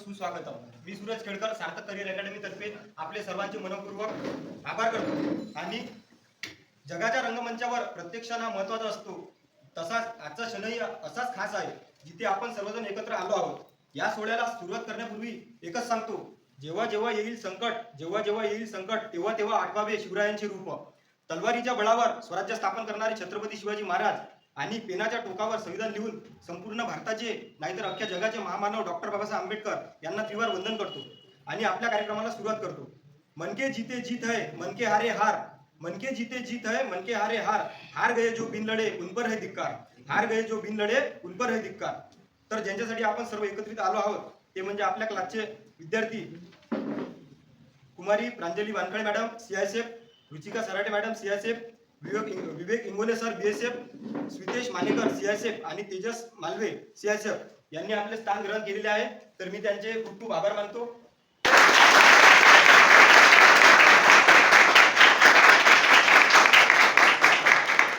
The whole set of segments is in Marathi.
सुस्वागतम. मी सूरज खेडकर, सार्थक करिअर अकॅडमी तर्फे आपले सर्वांचे मनपूर्वक आभार करतो. आणि जगाच्या रंगमंचावर प्रत्येक क्षण हा महत्त्वाचा असतो, तसाच आजचा क्षणही असाच खास आहे जिथे आपण सर्वजण एकत्र आलो आहोत. या सोहळ्याला सुरुवात करण्यापूर्वी एकच सांगतो, जेव्हा जेव्हा येईल संकट, तेव्हा तेव्हा आठवावे शिवरायांचे रूप. तलवारीच्या बळावर स्वराज्य स्थापन करणारे छत्रपती शिवाजी महाराज आणि पेनाच्या टोकावर संविधान लिहून संपूर्ण भारताचे नाहीतर अख्ख्या जगाचे महामानव डॉक्टर बाबासाहेब आंबेडकर यांना त्रिवार वंदन करतो आणि आपल्या कार्यक्रमाला सुरुवात करतो. मन के जीते जीत है, मन के हारे हार. मन के जीते जीत है, मन के हारे हार. हार गए जो बिन लढे उन पर है धिक्कार. हार गए जो बिन लढे उन पर है धिक्कार. तर ज्यांच्यासाठी आपण सर्व एकत्रित आलो आहोत ते म्हणजे आपल्या क्लासचे विद्यार्थी Kumari Pranjali Wankhale madam CISF, Ruchika Sarate madam CISF, Vivek Ingole sir BSF, Switesh Manekar CISF आणि तेजस मालवे सीआयएसएफ यांनी आपले स्थान ग्रहण केलेले आहे. तर मी त्यांचे खूप खूप आभार मानतो.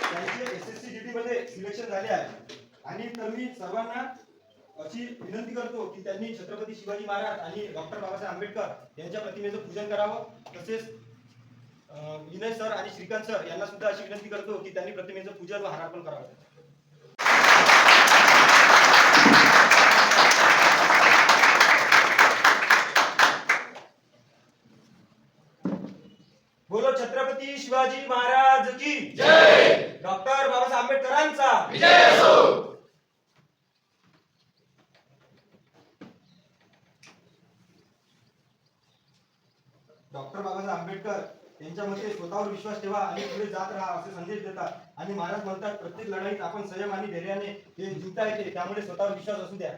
त्यांचे एसएससी जीडी मध्ये सिलेक्शन झाले आहे. आणि तर मी सर्वांना अशी विनंती करतो की त्यांनी छत्रपती शिवाजी महाराज आणि डॉक्टर बाबासाहेब आंबेडकर यांच्या प्रतिमेचं पूजन करावं. तसेच विनय सर आणि श्रीकांत सर यांना सुद्धा अशी विनंती करतो की त्यांनी प्रतिमेचं पूजन व हारार्पण करावं. बोलो छत्रपती शिवाजी महाराज की जय. डॉक्टर बाबासाहेब आंबेडकरांचा विजय असो. डॉक्टर बाबासाहेब आंबेडकर यांच्या मते स्वतःवर विश्वास ठेवा आणि पुढे जात राहा असे संदेश देतात. आणि महाराज म्हणतात, प्रत्येक लढाईत आपण संयम आणि धैर्याने हे जिंकता येते, त्यामुळे स्वतःवर विश्वास असू द्या.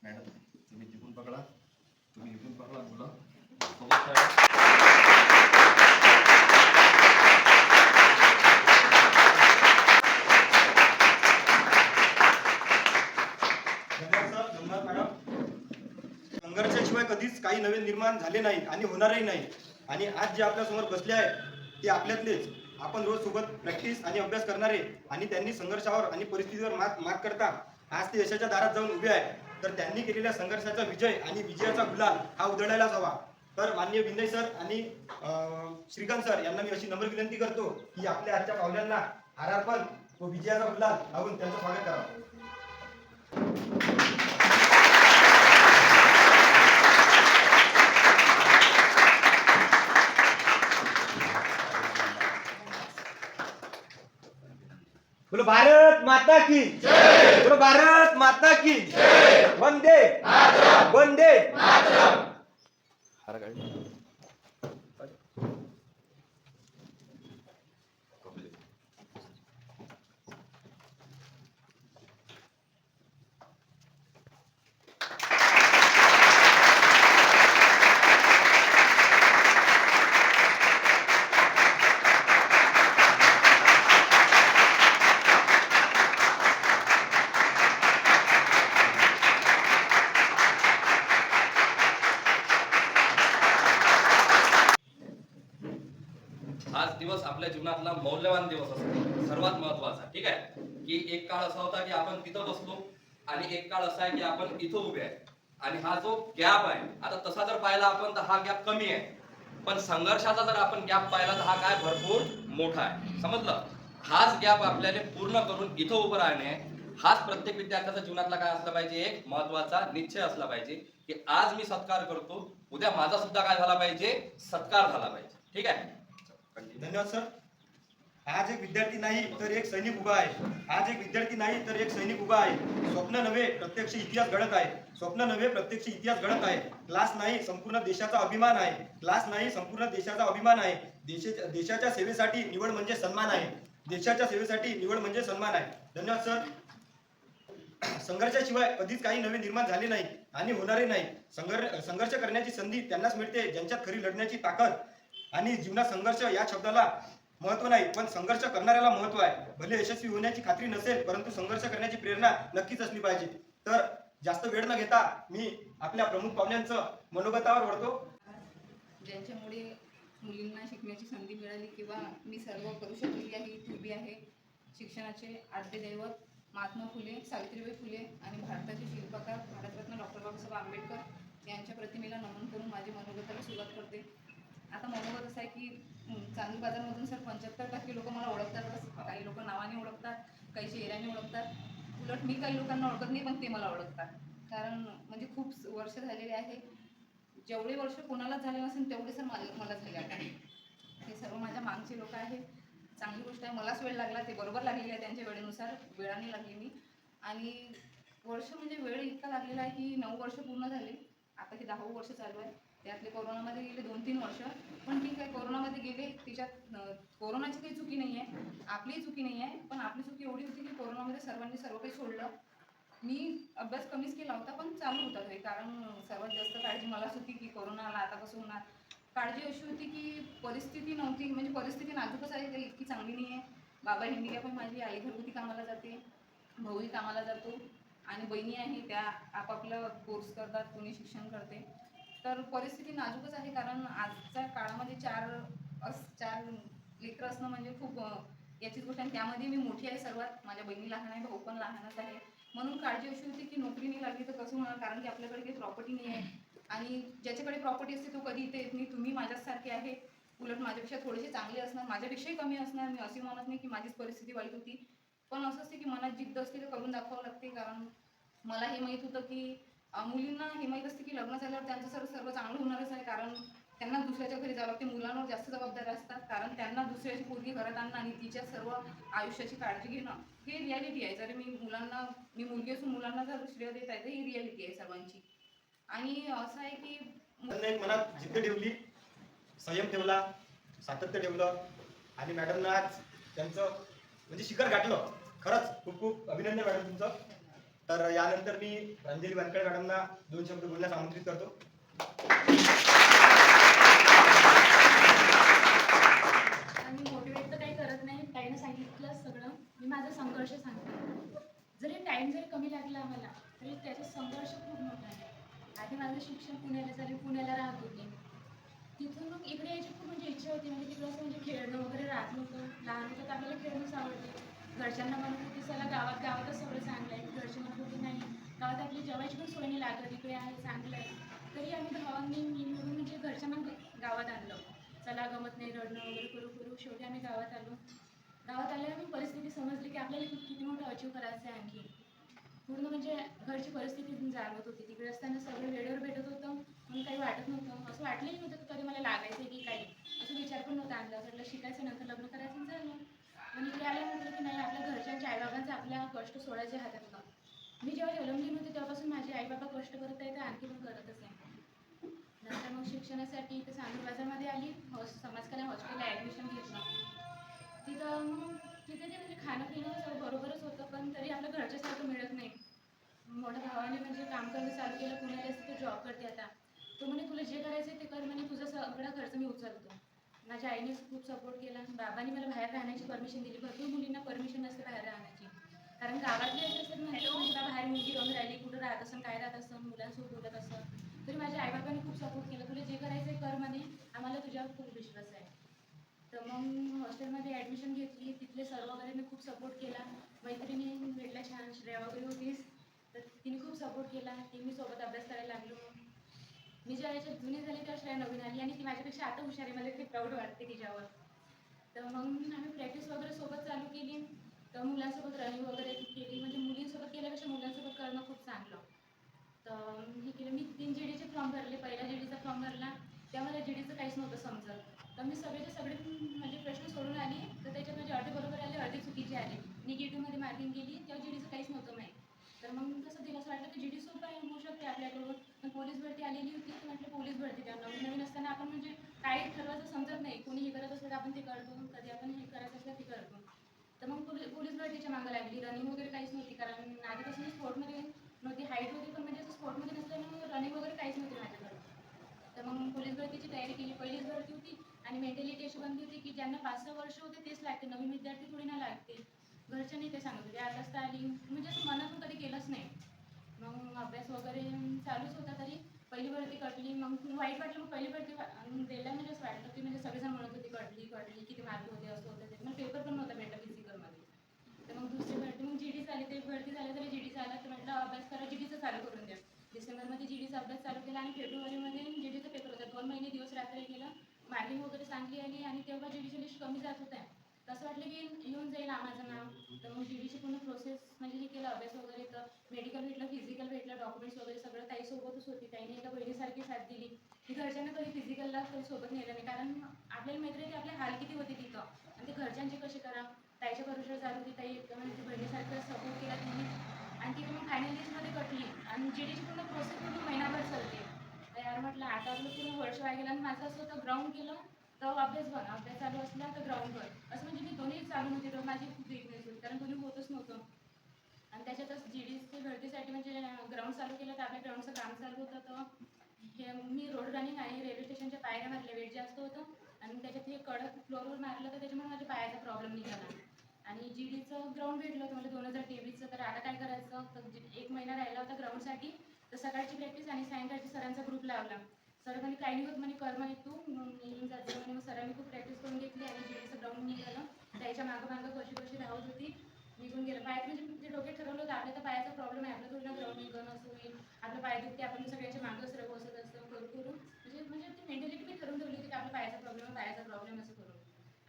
मॅडम तुम्ही तिकून पकडा, तुम्ही इथून पकडा मुलं. संघर्षाशिवाय कधीच काही नवीन निर्माण झाले नाही आणि होणारही नाही. आणि आज जे आपल्या समोर बसले आहेत ते आपल्यातलेच. आपण रोज सोबत प्रॅक्टिस आणि अभ्यास करणारे आणि त्यांनी संघर्षावर आणि परिस्थितीवर मात करता आज ते यशाच्या दारात जाऊन उभे आहे. तर त्यांनी केलेल्या संघर्षाचा विजय आणि विजयाचा गुलाल हा उधळायलाच हवा. तर माननीय विनय सर आणि श्रीकांत सर यांना मी अशी नम्र विनंती करतो की आपल्या आजच्या पावल्यांना हारार्पण व विजयाचा गुलाल लावून त्यांचं स्वागत करावं. बोलो भारत माता की जय. बोलो भारत माता की जय. वंदे मातरम. वंदे मातरम. आज दिवस आपल्या जीवनातला मौल्यवान दिवस असतो, सर्वात महत्वाचा. ठीक आहे की एक काळ असा होता की आपण तिथं बसलो आणि एक काळ असा आहे की आपण इथं उभे आहे. आणि हा जो गॅप आहे, आता तसा जर पाहिला आपण तर हा गॅप कमी आहे, पण संघर्षाचा जर आपण गॅप पाहिला तर हा काय भरपूर मोठा आहे. समजलं? हाच गॅप आपल्याला पूर्ण करून इथं उभं राहणे हाच प्रत्येक विद्यार्थ्याचा जीवनातला काय असला पाहिजे, एक महत्वाचा निश्चय असला पाहिजे की आज मी सत्कार करतो, उद्या माझा सुद्धा काय झाला पाहिजे, सत्कार झाला पाहिजे. ठीक आहे. धन्यवाद सर. आज एक विद्यार्थी नाही तर एक सैनिक उभा आहे. आज एक विद्यार्थी नाही तर एक सैनिक उभा आहे. स्वप्न नव्हे प्रत्यक्ष इतिहास घडत आहे. स्वप्न नव्हे प्रत्यक्ष इतिहास घडत आहे. क्लास नाही संपूर्ण देशाचा अभिमान आहे. क्लास नाही संपूर्ण देशाचा अभिमान आहे. देशाच्या सेवेसाठी निवड म्हणजे सन्मान आहे. देशाच्या सेवेसाठी निवड म्हणजे सन्मान आहे. धन्यवाद सर. संघर्षाशिवाय कधीच काही नवे निर्माण झाले नाही आणि होणारे नाही. संघर्ष करण्याची संधी त्यांनाच मिळते ज्यांच्यात खरी लढण्याची ताकद आणि जीवनात संघर्ष या शब्दाला महत्व नाही पण संघर्ष करणाऱ्याला महत्व आहे. भले यशस्वी होण्याची खात्री नसेल परंतु संघर्ष करण्याची प्रेरणा नक्कीच असली पाहिजे. तर जास्त वेळ न घेता मी आपल्या प्रमुख पाहुण्यांचं मनोगतावर वळतो. ज्यांच्यामुळे मुलींना शिकण्याची संधी मिळाली किंवा मी सर्व करू शकलेली आहे, इथे उभी आहे. शिक्षणाचे आद्य दैवत महात्मा फुले, सावित्रीबाई फुले आणि भारताचे शिल्पकार भारतरत्न डॉक्टर बाबासाहेब आंबेडकर यांच्या प्रतिमेला नमन करून माझी मनोगताला सुरुवात करते. आता मनोगत असं आहे की चांदूर बाजारमधून सर 75% लोक मला ओळखतातच. काही लोक नावाने ओळखतात, काही चेहऱ्याने ओळखतात. उलट मी काही लोकांना ओळखत नाही पण ते मला ओळखतात. कारण म्हणजे खूप वर्ष झालेले आहे. जेवढे वर्ष कोणालाच झाले नसेल तेवढे सर मला झाले आता. हे सर्व माझ्या मागचे लोक आहेत. चांगली गोष्ट आहे. मलाच वेळ लागला, ते बरोबर लागलेले आहे त्यांच्या वेळेनुसार, वेळाने लागली मी. आणि वर्ष म्हणजे वेळ इतका लागलेला आहे की 9 वर्ष पूर्ण झाले. आता हे 10वं वर्ष चालू आहे. त्यातले कोरोनामध्ये गेले 2-3 वर्ष. पण ठीक आहे, कोरोनामध्ये गेले, त्याच्यात कोरोनाची काही चुकी नाही आहे, आपलीही चुकी नाही आहे. पण आपली चुकी एवढी होती की कोरोनामध्ये सर्वांनी सर्व काही सोडलं. मी अभ्यास कमीच केला होता पण चालू होता घरी. कारण सर्वात जास्त काळजी मलाच होती की कोरोना आला आता कसं होणार. काळजी अशी होती की परिस्थिती नव्हती, म्हणजे परिस्थिती नाजूकच आहे, काही इतकी चांगली नाही आहे. बाबा हँडिकॅप आहे, माझी आई घरगुती कामाला जाते, भाऊही कामाला जातो आणि बहिणी आहे, त्या आपापला कोर्स करतात, कोणी शिक्षण करते. तर परिस्थिती नाजूकच आहे. कारण आजच्या काळामध्ये चार लेकरं असणं म्हणजे खूप याचीच गोष्ट आहे. त्यामध्ये मी मोठी आहे सर्वात, माझ्या बहिणी लहान आहे, भाऊ पण लहानच आहे. म्हणून काळजी अशी होती की नोकरी नाही लागली तर कसं होणार. कारण की आपल्याकडे काही प्रॉपर्टी नाही आहे आणि ज्याच्याकडे प्रॉपर्टी असते तो कधी इथे येत नाही. तुम्ही माझ्यासारखे आहे, उलट माझ्यापेक्षा थोडेसे चांगले असणार, माझ्यापेक्षाही कमी असणार. मी असे म्हणत नाही की माझीच परिस्थिती वाईट होती. पण असं असते की मनात जिद्द असते तर करून दाखवावं लागते. कारण मला हे माहीत होतं की मुलींना हे माहीत असते की लग्न झाल्यावर त्यांचं सर्व चांगलं होणारच आहे. कारण त्यांना दुसऱ्याच्या घरी जावं लागते. मुलांवर जास्त जबाबदाऱ्या असतात. कारण त्यांना दुसऱ्याची पोरगी घरात आणणं आणि तिच्या सर्व आयुष्याची काळजी घेणं हे रियालिटी आहे. जरी मी मुलगी असून मुलांना जर श्रेय देत आहे तर ही रियालिटी आहे सर्वांची. आणि असं आहे की एक मनात जिद्द ठेवली, संयम ठेवला, सातत्य ठेवलं आणि मॅडमनं आज त्यांचं म्हणजे शिखर गाठलं. खरंच खूप खूप अभिनंदन मॅडम तुमचं. तर यानंतर मी अंजली वानखेडे मॅडमना 2 शब्द बोलण्यास आमंत्रित करतो. आणि मोटिवेट तर काही करत नाही, ताईनं सांगितलं सगळं. मी माझा संघर्ष सांगते. जरी टाईम जरी कमी लागला आम्हाला तरी त्याचा संघर्ष खूप मोठा आहे. आधी माझं शिक्षण पुण्याला झाले, पुण्याला राहत होते. तिथून मग इकडे यायची खूप म्हणजे इच्छा होती. म्हणजे तिकडं असं म्हणजे खेळणं वगैरे राहत नव्हतं. लहान होतं तर आपल्याला खेळणंच आवडते. घरच्यांना म्हणत होती चला गावातच सगळं चांगलं आहे. घरचे म्हणत होते नाही, गावात आपली जेवायची पण सोय नाही लागत, इकडे आहे चांगलं आहे. तरी आम्ही भावांनी मी मिळून म्हणजे घरच्यांना गावात आणलं. चला गमत नाही, रडणं वगैरे करू शेवटी आम्ही गावात आलो. गावात आल्यावर आम्ही परिस्थिती समजली की आपल्याला किती मोठं अचीव करायचं आहे आणखी. पूर्ण म्हणजे घरची परिस्थिती जाणवत होती. तिकडे असताना सगळं वेळेवर भेटत होतं म्हणून काही वाटत नव्हतं. असं वाटलंही नव्हतं की कधी मला लागायचं आहे की काही, असं विचार पण नव्हता आणला. म्हटलं शिकायचं नंतर लग्न करायचं झालं. पण इकडे आल्या म्हटलं की नाही, आपल्या घरच्यांच्या आईबाबांचे आपल्या कष्ट सोडायचे हातातलं. मी जेव्हा जन्मली नव्हती तेव्हापासून माझे आईबाबा कष्ट करत आहे तर आणखी पण करतच आहे. नंतर मग शिक्षणासाठी इथं चांदूर बाजारमध्ये आली, समाजकल्याण हॉस्टेलला ॲडमिशन घेतलं. तिथे ते म्हणजे खाणं पिणं सगळं बरोबरच होतं पण तरी आपल्या घरच्यासारखं मिळत नाही. मोठ्या भावाने म्हणजे काम करणं चालू केलं, पुण्याला असते तो जॉब करते आता. तो म्हणे तुला जे करायचं ते कर म्हणे, तुझा सगळा खर्च मी उचलतो. माझ्या आईने खूप सपोर्ट केला. बाबांनी मला बाहेर राहण्याची परमिशन दिली. भरपूर मुलींना परमिशन नसते बाहेर राहण्याची. कारण गावातली अशी असतात म्हणजे तुला बाहेर मुलगी राहून राहिली, कुठं राहत असं काय राहत असं मुलांसोबत बोलत असं. तरी माझ्या आईबाबांनी खूप सपोर्ट केला. तुला जे करायचं कर म्हणे, आम्हाला तुझ्यावर खूप विश्वास आहे. तर मग हॉस्टेलमध्ये ॲडमिशन घेतली. तिथले सर वगैरे मी खूप सपोर्ट केला. मैत्रिणी भेटल्या छान, श्रेया वगैरे होतीच तर तिने खूप सपोर्ट केला. ती मी सोबत अभ्यास करायला लागलो. मी ज्या याच्यात जुनी झाली त्या श्रेया नवीन आली आणि ती माझ्यापेक्षा आता हुशार आहे. मला खूप प्राऊड वाटते तिच्यावर. तर मग आम्ही प्रॅक्टिस वगैरे सोबत चालू केली. तर मुलांसोबत रनिंग वगैरे केली, म्हणजे मुलींसोबत केल्यापेक्षा मुलांसोबत करणं खूप चांगलं. तर हे केलं मी 3 जीडीचे फॉर्म भरले. पहिला जीडीचा फॉर्म भरला तेव्हा मला जीडीचं काहीच नव्हतं समजत. तर मी सगळेचे सगळे म्हणजे प्रश्न सोडून आली, तर त्याच्यात माझे अर्धे बरोबर आले, अर्धे चुकीचे आले. निगेटिव्हमध्ये मार्किंग गेली, तेव्हा जीडीचं काहीच नव्हतं माहीत. तर मग कसं दिलं असं वाटलं की जीडी सोपं आहे, होऊ शकते आपल्याकडून. पण पोलीस भरती आलेली होती, तर म्हटलं पोलीस भरती द्या. नवीन नवीन असताना आपण म्हणजे काय ठरवायचं समजत नाही. कोणी हे करत असलं तर आपण ते करतो, कधी आपण हे करायचं असलं ते करतो. तर मग पोलीस भरतीच्या मागं लागली. रनिंग वगैरे काहीच नव्हती, कारण आधीपासून स्पोर्टमध्ये नव्हती, हाईट होती, पण म्हणजे असं स्पोर्टमध्ये नसल्यामुळे रनिंग वगैरे काहीच नव्हती माझ्याकडे. तर मग पोलीस भरतीची तयारी केली. पहिलीच भरती होती आणि मेंटॅलिटी अशी बनली होती की ज्यांना 5-6 वर्ष होते तेच लागते, नवीन विद्यार्थी थोडी ना लागते. घरच्यांनी ते सांगत होते, आताच तर आली, म्हणजे असं मनातून कधी केलंच नाही. मग अभ्यास वगैरे चालूच होता, तरी पहिली भरती कटली. मग वाईट वाटलं, मग पहिली भरती द्यायला म्हणजे असं वाटलं की म्हणजे सगळेजण म्हणत होते कटली किती मार्क होते, असं होतं ते. मग पेपर पण नव्हता भेटला फिजिकलमध्ये. तर मग दुसरी भरती, मग जीडी झाली, ते भरती झाली तरी जीडीचा आला, तर म्हटलं अभ्यास करा, जीडीचं चालू करून द्या. डिसेंबरमध्ये जीडीचा अभ्यास चालू केला आणि फेब्रुवारीमध्ये जीडीचा पेपर होता. 2 महिने दिवस रात्र केलं, मार्किंग वगैरे चांगली आली आणि तेव्हा जीडीची लिस्ट कमी जात होत्या. तसं वाटलं की येऊन जाईल माझं नाव. तर मग जीडीची पूर्ण प्रोसेस म्हणजे हे केलं, अभ्यास वगैरे. तर मेडिकल भेटलं, फिजिकल भेटलं, डॉक्युमेंट्स वगैरे सगळं ताईसोबतच होती. ताईने एका बहिणीसारखी साथ दिली. की घरच्यांना कधी फिजिकलला कधी सोबत नेलं नाही, कारण आपल्याला माहिती आहे की आपले हाल किती होते तिथं, आणि ते घरच्यांचे कसे करा. ताईच्या भरोशावर चालू होती, ताई एकदम म्हणजे बहिणीसारखं सपोर्ट केला तिने. आणि तिने मग फायनल लिस्टमध्ये कटली आणि जीडीची पूर्ण प्रोसेस पूर्ण महिनाभर चालते. तर यार म्हटलं आता आपलं पूर्ण वर्ष व्हायला गेलं आणि माझं असं होतं ग्राउंड केलं तर अभ्यास बन, अभ्यास चालू असला तर ग्राउंड कर, असं म्हणजे मी दोन्ही चालू नव्हते. तर माझी खूप विकनेस होती, कारण दोन्ही होतच नव्हतं. आणि त्याच्यातच जीडीची भरतीसाठी म्हणजे ग्राउंड चालू केलं, तर आपल्या ग्राउंडचं काम चालू होतं. तर हे मी रोड रनिंग आणि रेल्वे स्टेशनच्या पायऱ्या मारल्या, वेट जास्त होतं आणि त्याच्यात हे कडक फ्लोअरवर मारलं, तर त्याच्यामुळे माझ्या पायाचा प्रॉब्लेम निघाला. आणि जीडीचं ग्राउंड भेटलं होतं मला 2023चं. तर आता काय करायचं, तर 1 महिना राहिला होता ग्राउंडसाठी. तर सकाळची प्रॅक्टिस आणि सायंकाळची सरांचा ग्रुप लावला. सर म्हणे काही नाही होत म्हणे, कर म्हणे तू येऊन जाते म्हणे. मग सरांनी खूप प्रॅक्टिस करून घेतली आणि जीडीचं ग्राउंड निघालं. त्याच्या मागं कशी धावत होती, निघून गेलं. पायात म्हणजे ते डोक्यात ठरवलं होतं आपल्या तर पायाचा प्रॉब्लेम आहे, आपलं थोडी ना ग्राउंड निघणं असं होईल, आपलं पाय दुखते, आपण सगळ्यांच्या मागं सरळ बसत असतं करू म्हणजे ती मेंटॅलिटी मी ठरवून ठेवली होती की आपल्या पायाचा प्रॉब्लेम असं करून.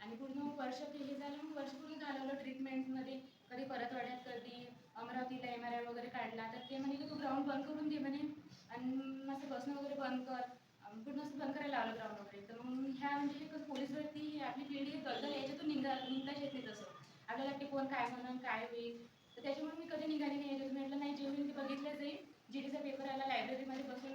आणि पूर्ण वर्ष ते हे झालं. मग वर्ष पूर्ण घालवलं ट्रीटमेंटमध्ये, कधी परतवाड्यात, कधी अमरावतीला MRI वगैरे काढला. तर ते म्हणे की तू ग्राउंड बंद करून दे म्हणे आणि असं बसणं वगैरे बंद कर, पूर्ण असं बंद करायला लावलं ग्राउंड वगैरे. तर मग ह्या म्हणजे कसं पोलीस भरती ही आपली पिढी हे दलदल याच्यातून निघताच येत नाही. तसं आपल्याला ते कोण काय म्हणून काय होईल, तर त्याच्यामुळे मी कधी निघाली नाही याच्यात. म्हटलं नाही, जे होईल ते बघितलं जाईल. जीडीचा पेपर आला, लायब्ररीमध्ये बसून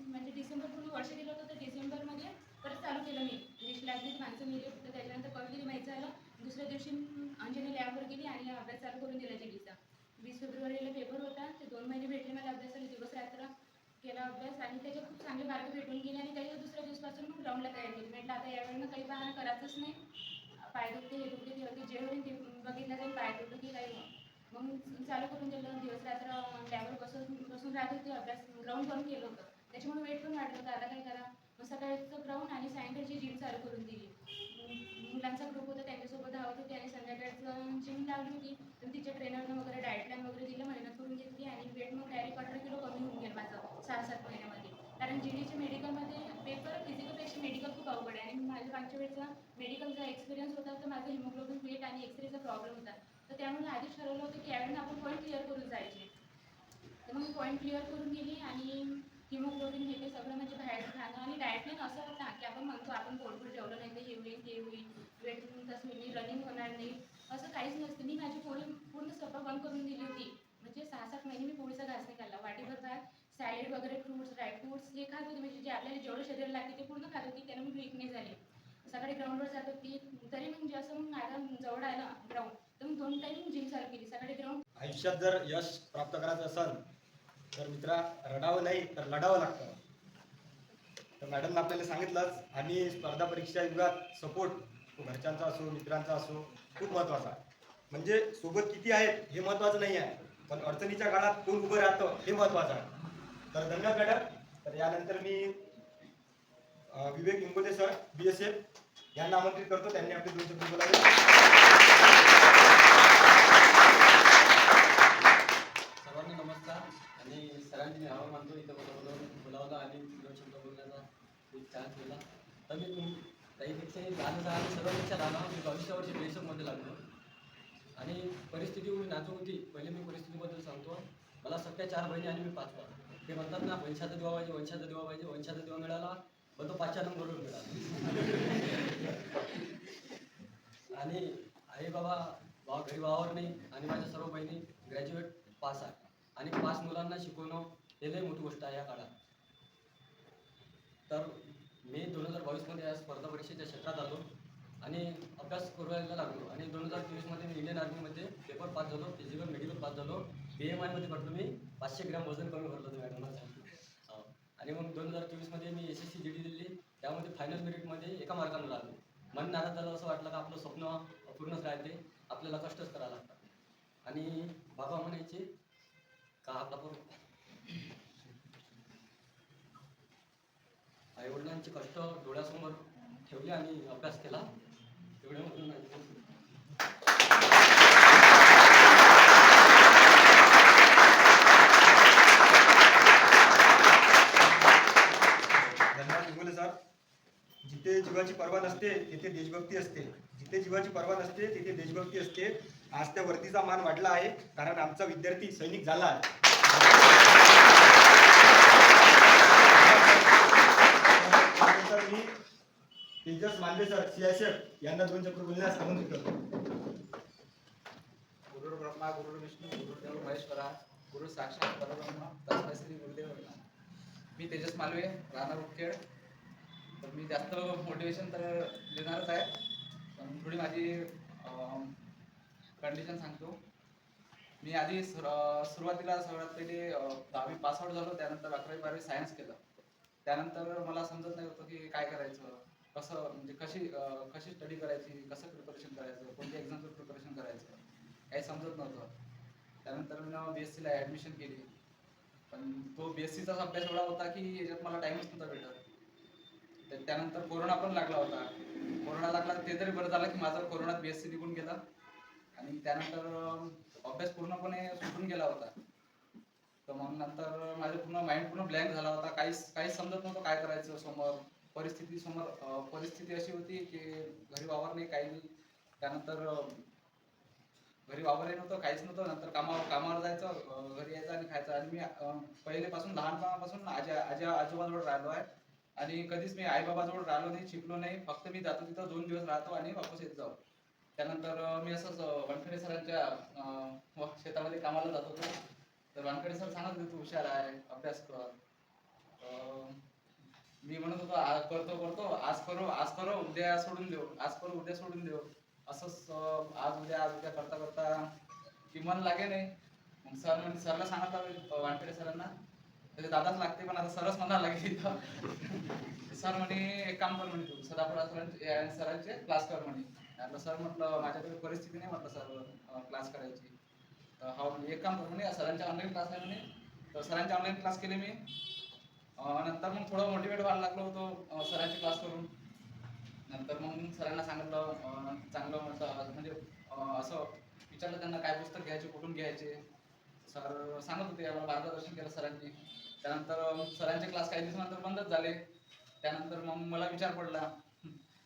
म्हणजे डिसेंबर पूर्ण वर्ष गेलं होतं. तर डिसेंबरमध्ये परत चालू केलं मी. लिस्ट लागली, माणसं मिळली, तर त्याच्यानंतर कळली माहीत झालं. दुसऱ्या दिवशी अंजनी लॅबवर गेली आणि अभ्यास चालू करून दिला जीडीचा. 20 फेब्रुवारीला पेपर होता. ते 2 महिने भेटले मला अभ्यासाला, दिवस रात्र केला अभ्यास आणि त्याच्यात खूप चांगले मार्क भेटून गेले. आणि त्याच्या दुसऱ्या दिवसापासून मग ग्राउंडला तयारी केली. म्हटलं आता यावेळेला काही बहाणा करायचंच नाही, पाय दुखते हे दुखते ते होते, जे होईल ते बघितलं जाईल, पाय दुखतं की काही हो. मग चालू करून दिलं, दिवस रात्र लॅबवर बसून राहत होते, अभ्यास ग्राउंड बंद केलं होतं. त्याच्यामुळे वेट पण वाढलं होतं. आता काय करा, मग सकाळचं ग्राउंड आणि सायंकाळची जिम चालू करून दिली. मुलांचा ग्रुप होता, त्यांच्यासोबत धावत होती आणि संध्याकाळचं जिम लावली होती. तर तिच्या ट्रेनरनं वगैरे डाएट प्लॅन वगैरे दिलं, मेहनत करून घेतली आणि वेट मग डायरेक्ट 18 किलो कमी होऊन गेलं माझं 6-7 महिन्यामध्ये. कारण जीडीच्या मेडिकलमध्ये पेपर फिजिकलपेक्षा मेडिकल खूप अवघड आहे. आणि माझ्या मागच्या वेळेचा मेडिकलचा एक्सपिरियन्स होता, तर माझं हिमोग्लोबिन वेट आणि एक्सरेचा प्रॉब्लेम होता. तर त्यामुळे आधीच ठरवलं होतं की यावेळेला आपण पॉईंट क्लिअर करून जायचे. तर मग पॉईंट क्लिअर करून गेली आणि हिमोग्लोबिन हे ते सगळं म्हणजे बाहेरचं खाणं आणि डाएट प्लॅन असं होता की आपण म्हणतो आपण पोटभर जेवलं नाही तर हे होईल ते होईल, वेट तसं होईल, रनिंग होणार नाही, असं काहीच नसतं. मी माझी पोळी पूर्ण सगळं बंद करून दिली होती. म्हणजे 6-7 महिने मी पोळीचा घास नाही खाल्ला. वाटीभर भात, सॅलेड वगैरे, फ्रुट्स, ड्रायफ्रुट्स हे खात होते. म्हणजे जे आपल्याला जेवढं शरीर लागते ते पूर्ण खात होती. त्यानं मी वीक नाही झाली. सकाळी ग्राउंडवर जात होती, तरी म्हणजे असं मग आता जवळ आलं ग्राउंड, तर मग 2 टाईम जिम चालू केली. सकाळी ग्राउंड. आयुष्यात जर यश प्राप्त करायचं असेल तर मित्रा, रडावं नाही तर लढावं लागतं. तर मॅडमनं आपल्याला सांगितलंच. आणि स्पर्धा परीक्षा युगात सपोर्ट घरच्यांचा असो, मित्रांचा असो, खूप महत्त्वाचा आहे. म्हणजे सोबत किती आहेत हे महत्त्वाचं नाही आहे, पण अडचणीच्या काळात कोण उभं राहतं हे महत्त्वाचं आहे. तर धन्यवाद मॅडम. तर यानंतर मी विवेक इंगोले सर, BSF यांना आमंत्रित करतो. त्यांनी आपले 2 शब्द बोलावे. सर्वांना नमस्कार. आणि सरांनी मी आभार मानतो इथं बोलावलं आणि 2 शब्द बोलण्याचा एक चान्स दिला. तर मी त्याहीपेक्षा लहान सर्वांपेक्षा लहान मी 22 वर्षी BSFमध्ये लागलो. आणि परिस्थिती एवढी नाजूक होती. पहिले मी परिस्थितीबद्दल सांगतो. मला सख्या 4 बहिणी आणि मी 5वा. ते म्हणतात ना, वंशाचा दिवा पाहिजे, वंशाचा दिवा पाहिजे. वंशाचा दिवा मिळाला, पण तो 5च्या नंबरवर मिळाला. आणि आई बाबा घरी वावर नाही आणि माझ्या सर्व बहिणी ग्रॅज्युएट पास आहे. आणि 5 मुलांना शिकवणं हे लई मोठी गोष्ट आहे या काळात. तर मी 2022मध्ये या स्पर्धा परीक्षेच्या क्षेत्रात आलो आणि अभ्यास करायला लागलो. आणि 2023मध्ये मी इंडियन आर्मीमध्ये पेपर पास झालो, फिजिकल मेडिकल पास झालो. BMIमध्ये पडलो मी. 500 ग्रॅम वजन कमी भरलं होतं मॅडमला. आणि मग 2024मध्ये मी SSC GD दिली. त्यामध्ये फायनल मेरिटमध्ये एका मार्कानं लागलो. मन नाराज झालं, असं वाटलं का आपलं स्वप्न अपूर्णच राहते, आपल्याला कष्टच करावं लागतात. आणि बाबा म्हणायचे का आपला पण आईवडिलांचे कष्ट डोळ्यासमोर ठेवले आणि अभ्यास केला. एवढ्यामधून धन्यवाद इंगोले सर. जिथे जीवाची पर्वा नसते तिथे देशभक्ती असते. जिथे जीवाची पर्वा नसते तिथे देशभक्ती असते. आज त्या वर्दीचा मान वाढला आहे कारण आमचा विद्यार्थी सैनिक झाला आहे. त्यानंतर मी तेजस मांडे सर CISF यांना 2 चक्र बोलण्यास आमंत्रित करतो. गुरुर् ब्रह्मा गुरुर् विष्णू गुरुर्देव महेश्वरा गुरु साक्षात परब्रह्म तस्मै श्री गुरुदेव नमः. मी तेजस मालवे, राहणार उदखेड. तर मी जास्त मोटिवेशन तर देणारच आहे, पण थोडी माझी कंडिशन सांगतो. मी आधी सुरुवातीला सगळ्यात पहिले 10वी पासआउट झालो. त्यानंतर 11वी 12वी सायन्स केलं. त्यानंतर मला समजत नाही होतं की काय करायचं, कसं म्हणजे कशी स्टडी करायची, कसं प्रिपरेशन करायचं, कोणत्या एक्झामचं प्रिपरेशन करायचं, काही समजत नव्हतं. त्यानंतर मी BSc ला ॲडमिशन केली. पण तो BScचाच अभ्यास एवढा होता की याच्यात मला टाईमच नव्हता भेटत. त्यानंतर कोरोना पण लागला होता. कोरोना लागला ते तरी बरं झालं की माझा कोरोनात BSc निघून गेला. आणि त्यानंतर अभ्यास पूर्णपणे सुटून गेला होता. तर मग नंतर माझं पूर्ण माइंड पूर्ण ब्लँक झाला होता. काहीच समजत नव्हतं काय करायचं. परिस्थिती अशी होती की घरी वावर नाही, काही नाही. त्यानंतर घरी वावरही नव्हतं, काहीच नव्हतं. नंतर कामावर जायचं, घरी यायचं आणि खायचं. आणि मी पहिलेपासून लहानपणापासून आजोबाजवळ राहिलो आहे आणि कधीच मी आईबाबाजवळ राहिलो नाही, शिकलो नाही. फक्त मी जातो तिथं 2 दिवस राहतो आणि वापस येत जाऊ. त्यानंतर मी असंच वानखेडे सरांच्या शेतामध्ये कामाला जात होतो. तर वानखेडे सर सांगत होते तू हुशार आहे, अभ्यास कर. मी म्हणत होतो आज करो उद्या सोडून देऊ, आज करू उद्या सोडून देऊ. असंच आज उद्या करता करता की मन लागे नाही. मग सरला सांगितलं वानखेडे सरांना, त्याचे दादाच लागते पण आता सरच म्हणायला लागेल इथं. सर म्हणे एक काम कर म्हणे, तू सदापुरा सरांचे क्लास कर म्हणे. म्हटलं सर, म्हटलं माझ्याकडे परिस्थिती नाही म्हटलं सर क्लास करायची. तर हा एक काम कर म्हणे, सरांच्या ऑनलाईन क्लास आहे म्हणे. तर सरांचे ऑनलाईन क्लास केले मी. नंतर मग थोडं मोटिवेट व्हायला लागलो होतो सरांचे क्लास करून. नंतर मग सरांना सांगितलं चांगलं म्हटलं म्हणजे असं विचारलं त्यांना काय पुस्तक घ्यायचे, कुठून घ्यायचे. सर सांगत होते, आम्हाला मार्गदर्शन केलं सरांनी. त्यानंतर सरांचे क्लास काही दिवसानंतर बंदच झाले. त्यानंतर मग मला विचार पडला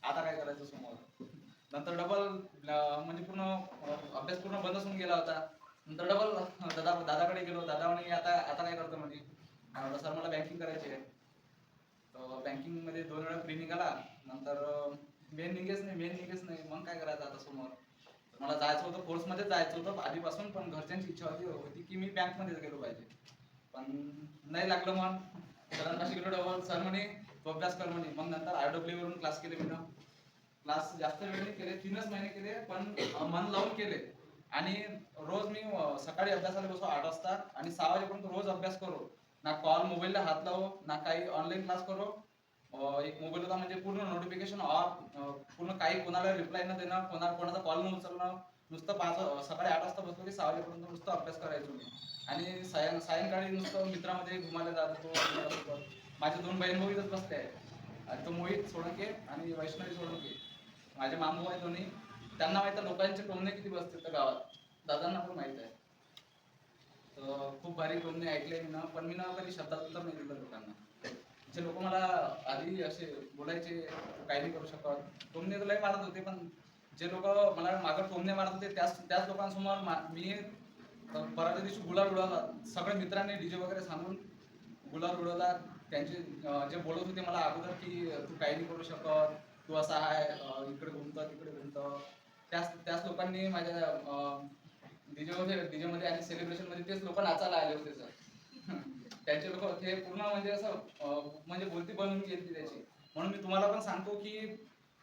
आता काय करायचं समोर. नंतर डबल म्हणजे पूर्ण अभ्यास पूर्ण बंदच होऊन गेला होता. नंतर डबल दादाकडे गेलो. दादा म्हणे आता काय करतो म्हणे. सर मला बँकिंग करायची आहे. तर बँकिंगमध्ये 2 वेळा प्री निघाला. नंतर मेन निघेच नाही. मग काय करायचं आता समोर. मला जायचं होतं, कोर्समध्ये जायचं होतं आधीपासून, पण घरच्यांची इच्छा होती की मी बँकमध्ये गेलो पाहिजे. पण नाही लागलं. मग सरांपाशी गेलो डबल. सर म्हणे तू अभ्यास कर म्हणे. मग नंतर RW वरून क्लास केले मी. क्लास जास्त वेळ नाही केले, 3च महिने केले, पण मन लावून केले. आणि रोज मी सकाळी अभ्यासाला बसो 8 वाजता आणि 6 वाजेपर्यंत रोज अभ्यास करो. ना कॉल मोबाईलला हात लावो, ना काही ऑनलाईन क्लास करो. एक मोबाईल होता म्हणजे पूर्ण नोटिफिकेशन ऑफ, पूर्ण काही कोणाला रिप्लाय न देणं, कोणाचा कॉल न उचलणं. नुसतं सकाळी 8 वाजता बसलो की 6 वाजेपर्यंत नुसतं अभ्यास करायचो मी. आणि सायंकाळी नुसतं मित्रामध्ये घुमायला जात होतो. माझे 2 बहीण भाऊ इथंच बसले आहेत. आणि तो मोहित सोळंके आणि वैष्णवी सोळंके माझे मामू आहेत दोन्ही. त्यांना माहित आहे लोकांचे टोमणे किती बसते त्या गावात. दादांना पण माहित आहे. तर खूप भारी टोमणे ऐकले मी ना, पण मी ना कधी शब्दात उत्तर नाही दिलं लोकांना. जे लोक मला आधी असे बोलायचे काही नाही करू शकत, टोमणे तर लय मारत होते, पण जे लोक मला मागं टोमणे मारत होते त्याच लोकांसमोर मी परवाच्या दिवशी गुलाल उडवला. सगळ्या मित्रांनी डीजे वगैरे सांगून गुलाल उडवला. त्यांचे जे बोलत होते मला अगोदर की तू काही नाही करू शकत, तू असा आहे, इकडे घुमतो तिकडे घुमतो, त्याच लोकांनी माझ्या डीजे मध्ये आणि सेलिब्रेशन मध्ये तेच लोक नाचायला आले होते सर. त्यांचे लोक ते पूर्ण म्हणजे असं म्हणजे बोलती बनवून गेली त्याची. म्हणून मी तुम्हाला पण सांगतो की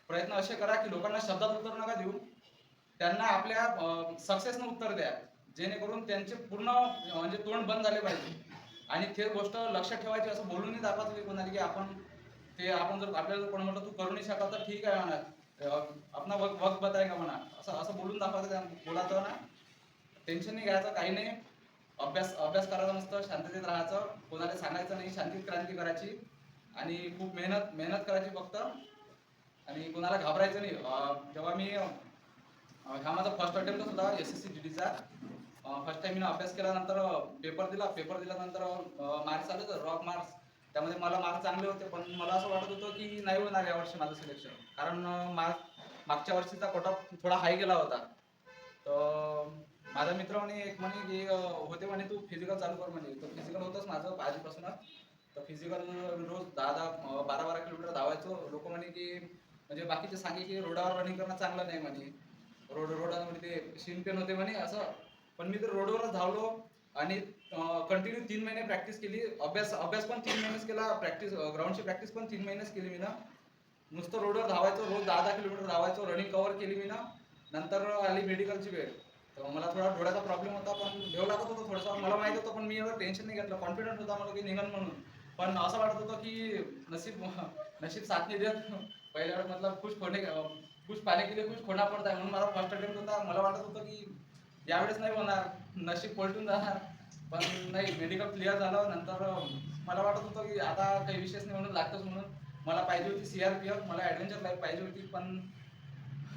प्रयत्न असे करा की लोकांना शब्दात उत्तर नका देऊ, त्यांना आपल्या सक्सेसनं उत्तर द्या, जेणेकरून त्यांचे पूर्ण म्हणजे तोंड बंद झाले पाहिजे. आणि ते गोष्ट लक्षात ठेवायची, असं बोलून नाही दाखवायचं कोणाला की आपण जर आपल्याला कोण म्हटलं तू करू नाही शकत तर ठीक आहे म्हणा, आपला वक्त बताएगा म्हणा, असं बोलून दाखवायचं. बोलायचं ना, टेन्शन नाही घ्यायचं, काही नाही. अभ्यास करायचा नसतं, शांततेत राहायचं, कोणाला सांगायचं नाही, शांतीत क्रांती करायची आणि खूप मेहनत करायची फक्त, आणि कोणाला घाबरायचं नाही. जेव्हा मी हा माझा फर्स्ट अटेम्प्ट होता SSC GDचा. फर्स्ट टाइम मी अभ्यास केल्यानंतर पेपर दिल्यानंतर मार्क्स आले तर रॉक मार्क्स, त्यामध्ये मला मार्क्स चांगले होते. पण मला असं वाटत होतं की नाही होणार यावर्षी माझं सिलेक्शन, कारण मागच्या वर्षीचा कट ऑफ थोडा हाय गेला होता. तर माझा मित्र म्हणे की होते म्हणे तू फिजिकल चालू कर म्हणे. तर फिजिकल होतंच माझं आधीपासूनच. तर फिजिकल रोज 10-12 किलोमीटर धावायचो. लोक म्हणे की म्हणजे बाकीचे सांगे की रोडावर रनिंग करणं चांगलं नाही म्हणे, रोडामध्ये ते शिन पेन होते म्हणे असं. पण मी तर रोडवरच धावलो आणि कंटिन्यू 3 महिने प्रॅक्टिस केली. अभ्यास पण 3 महिनेच केला, ग्राउंडची प्रॅक्टिस पण 3 महिनेच केली मी ना. नुसतं रोडवर धावायचो, रोज 10 किलोमीटर धावायचो, रनिंग कव्हर केली मी ना. नंतर आली मेडिकलची वेळ. तर मला थोडा डोळ्याचा प्रॉब्लेम होता, पण भेव लागत होतं थोडंसं, मला माहित होतं. पण मी एवढं टेन्शन नाही घेतलं, कॉन्फिडंट होता मला की निघन म्हणून. पण असं वाटत होतं की नशीब साथ नाही देत. पहिल्या वेळेस मतलब कुछ पाने के लिए कुछ खोना पडता है, म्हणून मला फर्स्ट अटेम्प्ट होता. मला वाटत होतं की यावेळेस नाही होणार, नशीब पलटून जाणार. पण नाही, मेडिकल क्लिअर झालं. नंतर मला वाटत होतं की आता काही विशेष नाही म्हणून लागतंच म्हणून. मला पाहिजे होती CRPF, मला ॲडव्हेंचर लाईफ पाहिजे होती. पण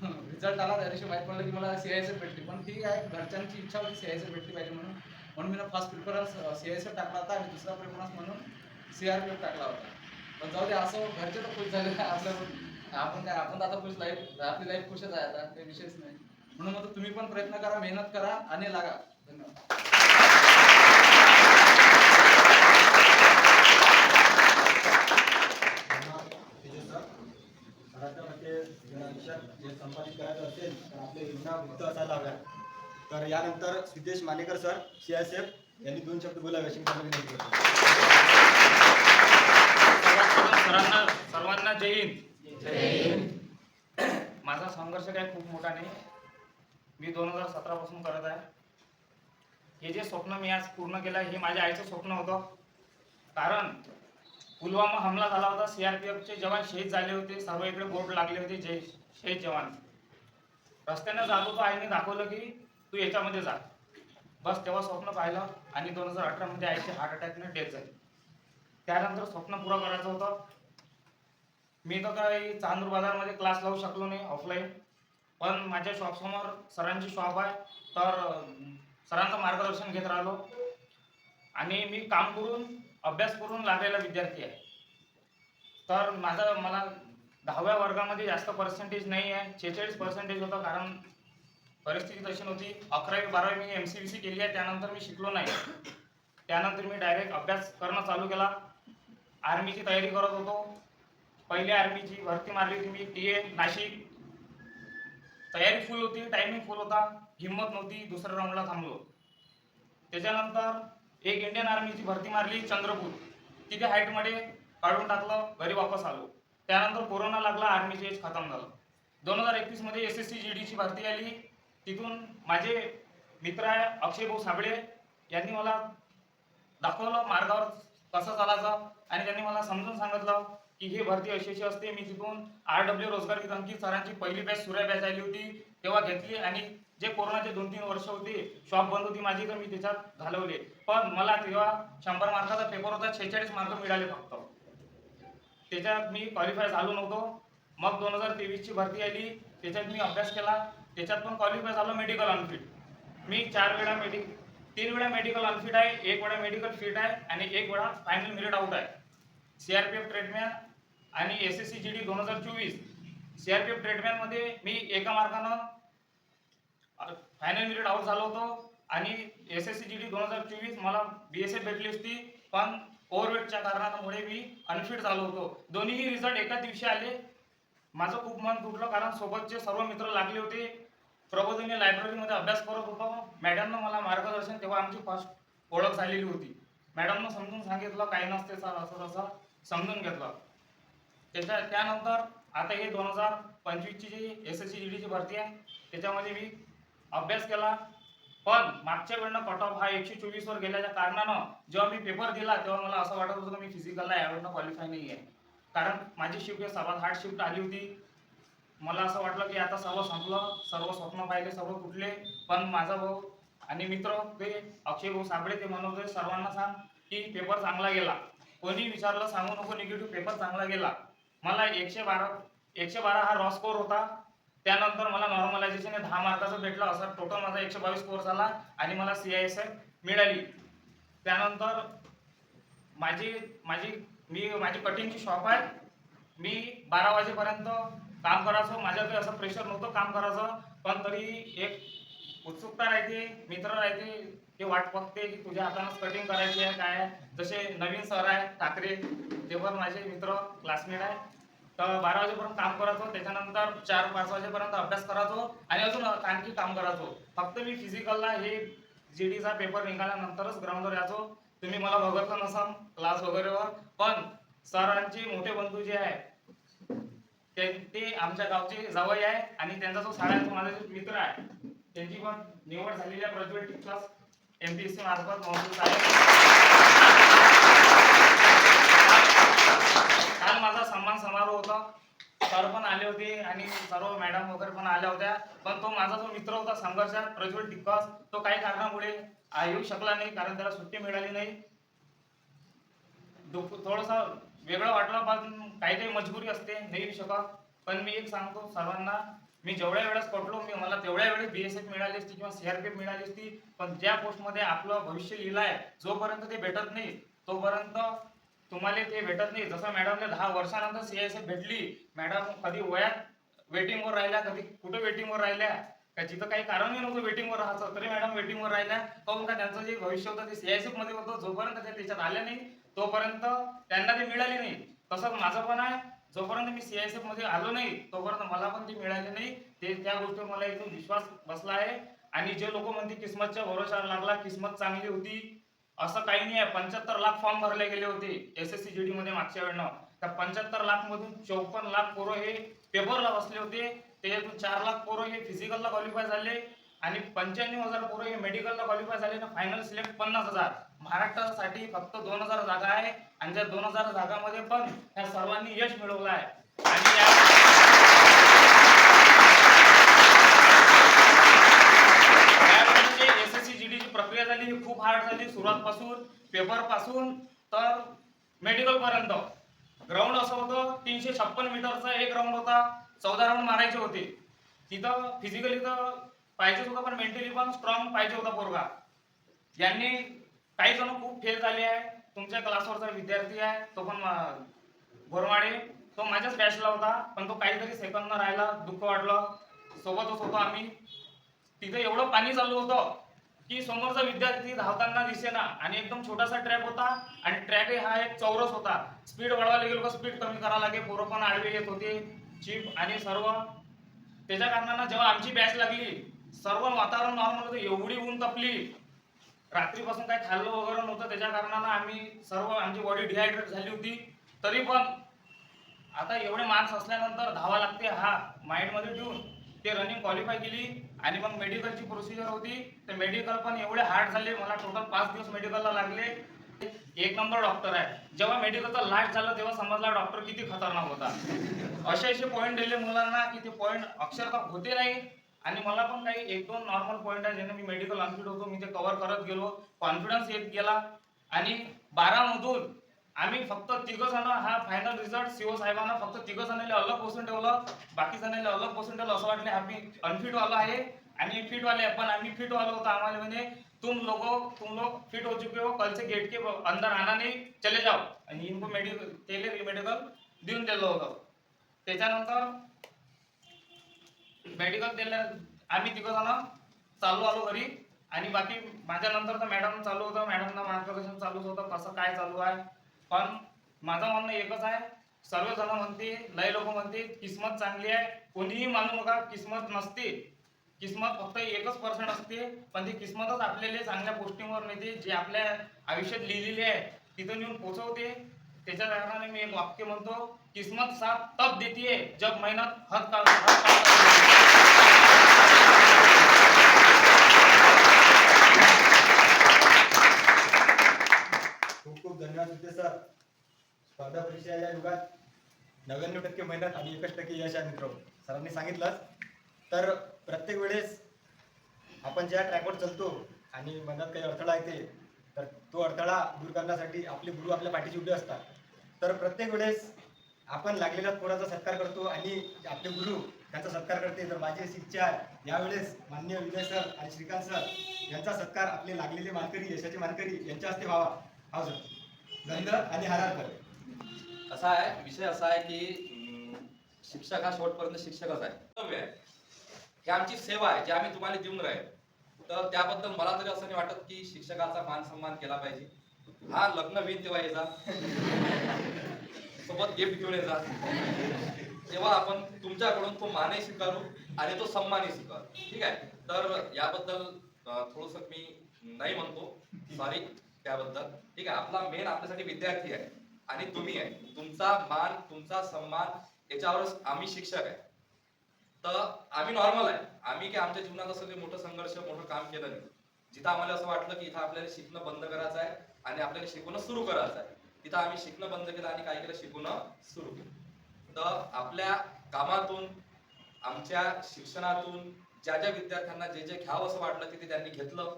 रिझल्ट आला त्या दिवशी माहीत पडलं की मला CISF भेटली. पण ठीक आहे, घरच्यांची इच्छा होती CISF भेटली पाहिजे म्हणून मी फर्स्ट प्रिफरन्स CISF टाकला होता आणि दुसरा प्रिफरन्स म्हणून CRPF टाकला होता. पण जाऊ दे, असं घरचे तर खुश झाले. आपण तर आता खुश, आपली लाईफ खुशच आहे आता, काही विशेष नाही. म्हणून मग तुम्ही पण प्रयत्न करा, मेहनत करा आणि लागा. धन्यवाद. जे संपादित करायचं असेल तर आपले योजना मुक्त असायला हव्या. तर यानंतर सिद्धेश मानेकर सर CISF यांनी 2 शब्द बोलावे अशी मी विनंती करतो. सर्वांना जय हिंद. माझा संघर्ष काही खूप मोठा नाही. मी 2017 पासून करत आहे. हे जे स्वप्न मी आज पूर्ण केलं हे माझ्या आईचं स्वप्न होतं. कारण पुलवामा हमला झाला होता, CRPFचे जवान शहीद झाले होते, सर्व इकडे बोर्ड लागले होते जय शहीद जवान. रस्त्याने जात होतो, आईने दाखवलं की तू याच्यामध्ये जा. बस तेव्हा स्वप्न पाहिलं आणि 2018 मध्ये आईची हार्ट अटॅकने डेथ झाली. त्यानंतर स्वप्न पुरं करायचं होतं. मी तर काही चांदूर बाजारमध्ये क्लास लावू शकलो नाही ऑफलाईन, पण माझ्या शॉपसमोर सरांची शॉप आहे, तर सरांचं मार्गदर्शन घेत राहिलो. आणि मी काम करून अभ्यास करून लागलेला विद्यार्थी आहे. तर मला 10व्या वर्गामध्ये जास्त पर्सेंटेज नाही आहे, 46% होतं. कारण परिस्थिती तशी नव्हती. 11वी-12वी मी MCVC केली आहे, त्यानंतर मी शिकलो नाही. त्यानंतर मी डायरेक्ट अभ्यास करणं चालू केला. आर्मीची तयारी करत होतो. पहिल्या आर्मीची भरती मारली होती मी, TA नाशिक. तयारी फुल होती, टायमिंग फुल होता, हिंमत नव्हती, दुसऱ्या राऊंडला थांबलो. त्याच्यानंतर एक इंडियन आर्मीची भरती मारली चंद्रपूर, तिथे हाईटमध्ये काढून टाकलं, घरी वापस आलो. त्यानंतर कोरोना लागला, आर्मीची एज खतम झालं. 2021 मध्ये SSC GDची भरती आली. तिथून माझे मित्र आहे अक्षय भाऊ साबळे, यांनी मला दाखवलं मार्गावर कसं चालायचं आणि त्यांनी मला समजून सांगितलं की हे भरती अशी असते. मी तिथून RW रोजगार की धमकी सरांची पहिली बॅच सूर्या बॅच आली होती तेव्हा घेतली. आणि जे कोरोनाचे 2-3 वर्ष होते, शॉप बंद होती माझी, तर मी त्याच्यात घालवले. पण मला तेव्हा 100 मार्काचा पेपर होता, 46 मार्क मिळाले फक्त. त्याच्यात मी क्वालिफाय झालो नव्हतो. मग 2023ची भरती आली, त्याच्यात मी अभ्यास केला, त्याच्यात पण क्वालिफाय झालो. मेडिकल अनफिट मी 3 वेळा मेडिकल अनफिट आहे, 1 वेळा मेडिकल फिट आहे आणि 1 वेळा फायनल मेरिट आउट आहे. CRPF ट्रेडमॅन आणि SSC GD 2024 सीआरपीएफ ट्रीटमेंटमध्ये मी एका मार्कानं फायनल मेरिट आउट झालो होतो आणि SSC GD 2024 मला BSF भेटली असती, पण ओव्हरवेटच्या कारणामुळे मी अनफिट झालो होतो. दोन्हीही रिझल्ट एका दिवशी आले. माझं खूप मन तुटलं, कारण सोबतचे सर्व मित्र लागले होते. प्रबोधिनी लायब्ररीमध्ये अभ्यास करत होतो. मॅडमनं मला मार्गदर्शन, तेव्हा आमची फर्स्ट ओळख झालेली होती. मॅडमनं समजून सांगितलं, काही नसते सर, असं तसं समजून घेतलं. त्यानंतर आता हे 2025ची जी SSC GD ची भरती आहे, त्याच्यामध्ये मी अभ्यास केला. पण मागच्या वेळेला कट ऑफ हा 124 वर गेल्याच्या कारणानं जेव्हा मी पेपर दिला तेव्हा मला असं वाटत होतं की मी फिजिकलला यावेळेला क्वालिफाय नाही आहे. कारण माझी शिफ्ट सर्वात हार्ड शिफ्ट आली होती. मला असं वाटलं की आता सर्व संपलं, सर्व स्वप्न पाहिले, सर्व तुटले. पण माझा भाऊ आणि मित्र ते अक्षय भाऊ साबळे ते म्हणत होते सर्वांना सांग की पेपर चांगला गेला. कोणी विचारलं सांगू नको निगेटिव्ह, पेपर चांगला गेला. मला 112 हा रॉ स्कोर होता. त्यानंतर मला नॉर्मलायझेशन 10 मार्काचं भेटलं. असं टोटल माझा 122 स्कोर झाला आणि मला CISF मिळाली. त्यानंतर माझी कटिंगची शॉप आहे. मी 12 वाजेपर्यंत काम करायचो. माझ्याकडे असं प्रेशर नव्हतं काम करायचं, पण तरी एक उत्सुकता राहते, मित्र राहते, ते वाट बघते की तुझ्या हातानंच कटिंग करायची आहे काय. जसे नवीन सर आहे ठाकरे, ते पण माझे मित्र क्लासमेट आहे. तर 12 वाजेपर्यंत काम करायचो. त्याच्यानंतर 4-5 वाजेपर्यंत अभ्यास करायचो आणि अजून आणखी काम करायचो. फक्त मी फिजिकलला हे GDचा पेपर निघाल्यानंतरच ग्राउंडवर यायचो. तुम्ही मला बघितलं नसाल क्लास वगैरेवर, पण सरांचे मोठे बंधू जे आहे ते आमच्या गावचे जावई आहे आणि त्यांचा जो शाळा आहे तो माझा जो मित्र आहे, त्यांची पण निवड झालेली आहे ग्रॅज्युएट टीचर्स MPSC मार्फत महसूल साहेब. काल माझा सन्मान समारोह होता. सर पण आले होते आणि सर्व मॅडम वगैरे पण आल्या होत्या. पण तो माझा जो मित्र होता संघर्षात प्रज्वल टिक्कस, तो काही कारणामुळे येऊ शकला नाही, कारण त्याला सुट्टी मिळाली नाही. थोडंसं वेगळं वाटलं, पण काही मजबुरी असते, नाही येऊ शकत. पण मी एक सांगतो सर्वांना, मी जेवढ्या वेळेस पडलो, मला तेवढ्या वेळेस BSF मिळाली असती किंवा CRPF मिळाली असती. पण ज्या पोस्टमध्ये आपलं भविष्य लिहिलं आहे, जोपर्यंत ते भेटत नाही तोपर्यंत तुम्हाला ते भेटत नाही. जसं मॅडमने 10 वर्षानंतर CISF भेटली. मॅडम कधी वयात वेटिंगवर राहिल्या, कधी कुठं वेटिंगवर राहिल्या, का जिथं काही कारणही नव्हतं वेटिंगवर राहायचं तरी मॅडम वेटिंगवर राहिल्या. काहून का त्यांचं जे भविष्य होतं ते CISF मध्ये होतं. जोपर्यंत ते त्याच्यात आल्या नाही तोपर्यंत त्यांना ते मिळाली नाही. तसंच माझं पण आहे, जोपर्यंत मी CISF मध्ये आलो नाही तोपर्यंत मला पण ते मिळाले नाही. त्या गोष्टीवर मला एकदम विश्वास बसला आहे. आणि जे लोक म्हणते किस्मतच्या भरोशावर लागला, किस्मत चांगली होती, असं काही नाही आहे. 75 लाख फॉर्म भरले गेले होते SSC GD मध्ये मागच्या वेळेला. त्या 75 लाख मधून 54 लाख पोरं हे पेपरला बसले होते. त्याच्यातून 4 लाख पोरं हे फिजिकलला क्वालिफाय झाले आणि 95,000 पोरं हे मेडिकलला क्वालिफाय झाले ना. Final select 50,000. महाराष्ट्रासाठी फक्त 2,000 जागा आहे आणि त्या 2,000 जागांमध्ये पण ह्या सर्वांनी यश मिळवलं आहे. आणि SSC GD ची प्रक्रिया झाली ही खूप हार्ड झाली. सुरुवातपासून पेपर पासून तर मेडिकल पर्यंत. ग्राउंड असं होतं 356 मीटरचा एक ग्राउंड होता. 14 राऊंड मारायचे होते. तिथं फिजिकली तर पाहिजेच होतं, पण मेंटली पण स्ट्रॉंग पाहिजे होता पोरगा. यांनी काही जण खूप फेल झाले आहे. तुमच्या क्लासवरचा विद्यार्थी आहे तो पण बोरमाडे, तो माझ्याच बॅचला होता, पण तो काहीतरी सेकंद न राहिला. दुःख वाटलं. सोबतच होतो आम्ही. तिथे एवढं पाणी चालू होतं की समोरचा विद्यार्थी धावताना दिसेना आणि एकदम छोटासा ट्रॅक होता आणि ट्रॅक हा एक चौरस होता. स्पीड वाढवायला गेलो का स्पीड कमी करावं लागे. पोरं पण आडवे येत होते, चिप आणि सर्व. त्याच्या कारणानं जेव्हा आमची बॅच लागली सर्व वातावरण नॉर्मल होतं. एवढी ऊन तपली, रात्रीपासून काही खाल्लं वगैरे नव्हतं. त्याच्या कारणानं आमची बॉडी डिहायड्रेट झाली होती. तरी पण आता एवढे मार्क्स असल्यानंतर धावा लागते हा माइंडमध्ये ठेवून ते रनिंग क्वालिफाय केली. आणि मग मेडिकलची प्रोसिजर होती. ते मेडिकल पण एवढे हार्ड झाले. मला टोटल 5 दिवस मेडिकलला लागले. 1 नंबर डॉक्टर आहे. जेव्हा मेडिकलचा लास्ट झालं तेव्हा समजला डॉक्टर किती खतरनाक होता. असे पॉईंट दिले मुलांना की ते पॉईंट अक्षरशः होते नाही. आणि मला पण काही 1-2 नॉर्मल पॉईंट आहे ज्याने मी मेडिकल अनफिट होतो, मी ते कव्हर करत गेलो. कॉन्फिडन्स येत गेला. आणि 12 मधून आम्ही फक्त 3 जण हा फायनल रिझल्ट CO साहेबांना फक्त 3 जणांना अलग बसून ठेवलं. बाकी जणांना अलग बसून ठेवलं. असं वाटलं आम्ही अनफिट वाला आहे आणि फिट वाले, पण आम्ही फिट वाला होतो. आम्हाला म्हणे तुम लोग फिट हो चुके हो, कल से गेट के अंदर आना नहीं, चले जाओ. आणि इनको मेडिकल देऊन दिलं होतं. त्याच्यानंतर मेडिकल दिल्या आम्ही तिघं जण चालू आलो घरी आणि बाकी माझ्या नंतर तर मॅडम चालू होतं, मॅडमना मार्गदर्शन चालूच होतं कसं काय चालू आहे. पण माझं म्हणणं एकच आहे, सर्वजण म्हणते, लय लोक म्हणते किस्मत चांगली आहे, कोणीही मानू नका किस्मत नसते. किस्मत फक्त 1% असते, पण ती किस्मतच आपल्याला चांगल्या गोष्टींवर नेते, जे आपल्या आयुष्यात लिहिलेले आहे तिथं नेऊन पोहोचवते. त्याच्या कारणाने मी एक वाक्य म्हणतो, किस्मत साथ तब देती है जब मेहनत हद खूप खूप धन्यवाद सुद्धा सर. स्पर्धा परीक्षा या युगात 99% मेहनत आणि 1% यश आहे मित्र. सरांनी सांगितलंच. तर प्रत्येक वेळेस आपण ज्या ट्रॅकवर चालतो आणि मनात काही अडथळा येते, तर तो अडथळा दूर करण्यासाठी आपले गुरु आपल्या पाठीशी उभे असतात. तर प्रत्येक वेळेस आपण लागलेल्या पोराचा सत्कार करतो आणि आपले गुरु त्यांचा सत्कार करते. तर माझी अशी इच्छा आहे, यावेळेस माननीय विजय सर आणि श्रीकांत सर यांचा सत्कार आपले लागलेले मानकरी, यशाचे मानकरी यांच्या हस्ते व्हावा. हा सर. गंध आणि हारार. असा आहे, विषय असा आहे की शिक्षक हा शेवटपर्यंत शिक्षकच आहे. कर्तव्य आहे, ही आमची सेवा आहे जी आम्ही तुम्हाला देऊन राहील. तर त्याबद्दल मला तरी असं नाही वाटत की शिक्षकाचा मान सन्मान केला पाहिजे. हा लग्न होईल तेव्हा येजा, सोबत गिफ्ट घेऊन येजा, तेव्हा आपण तुमच्याकडून तो मानही स्वीकारू आणि तो सन्मानही स्वीकारू. ठीक आहे. तर याबद्दल थोडस मी नाही म्हणतो, सॉरी त्याबद्दल. ठीक आहे. आपला मेन आपल्यासाठी विद्यार्थी आहे आणि तुम्ही आहे. तुमचा मान, तुमचा सन्मान याच्यावरच आम्ही शिक्षक आहे. तर आम्ही नॉर्मल आहे. आम्ही की आमच्या जीवनात असं काही मोठं संघर्ष, मोठं काम केलं नाही. जिथं आम्हाला असं वाटलं की इथं आपल्याला शिकणं बंद करायचं आहे आणि आपल्याला शिकवणं सुरू करायचं आहे, तिथं आम्ही शिकणं बंद केलं आणि काय केलं, शिकवणं सुरू केलं. तर आपल्या कामातून, आमच्या शिक्षणातून ज्या ज्या विद्यार्थ्यांना जे जे घ्यावं असं वाटलं की ते त्यांनी घेतलं.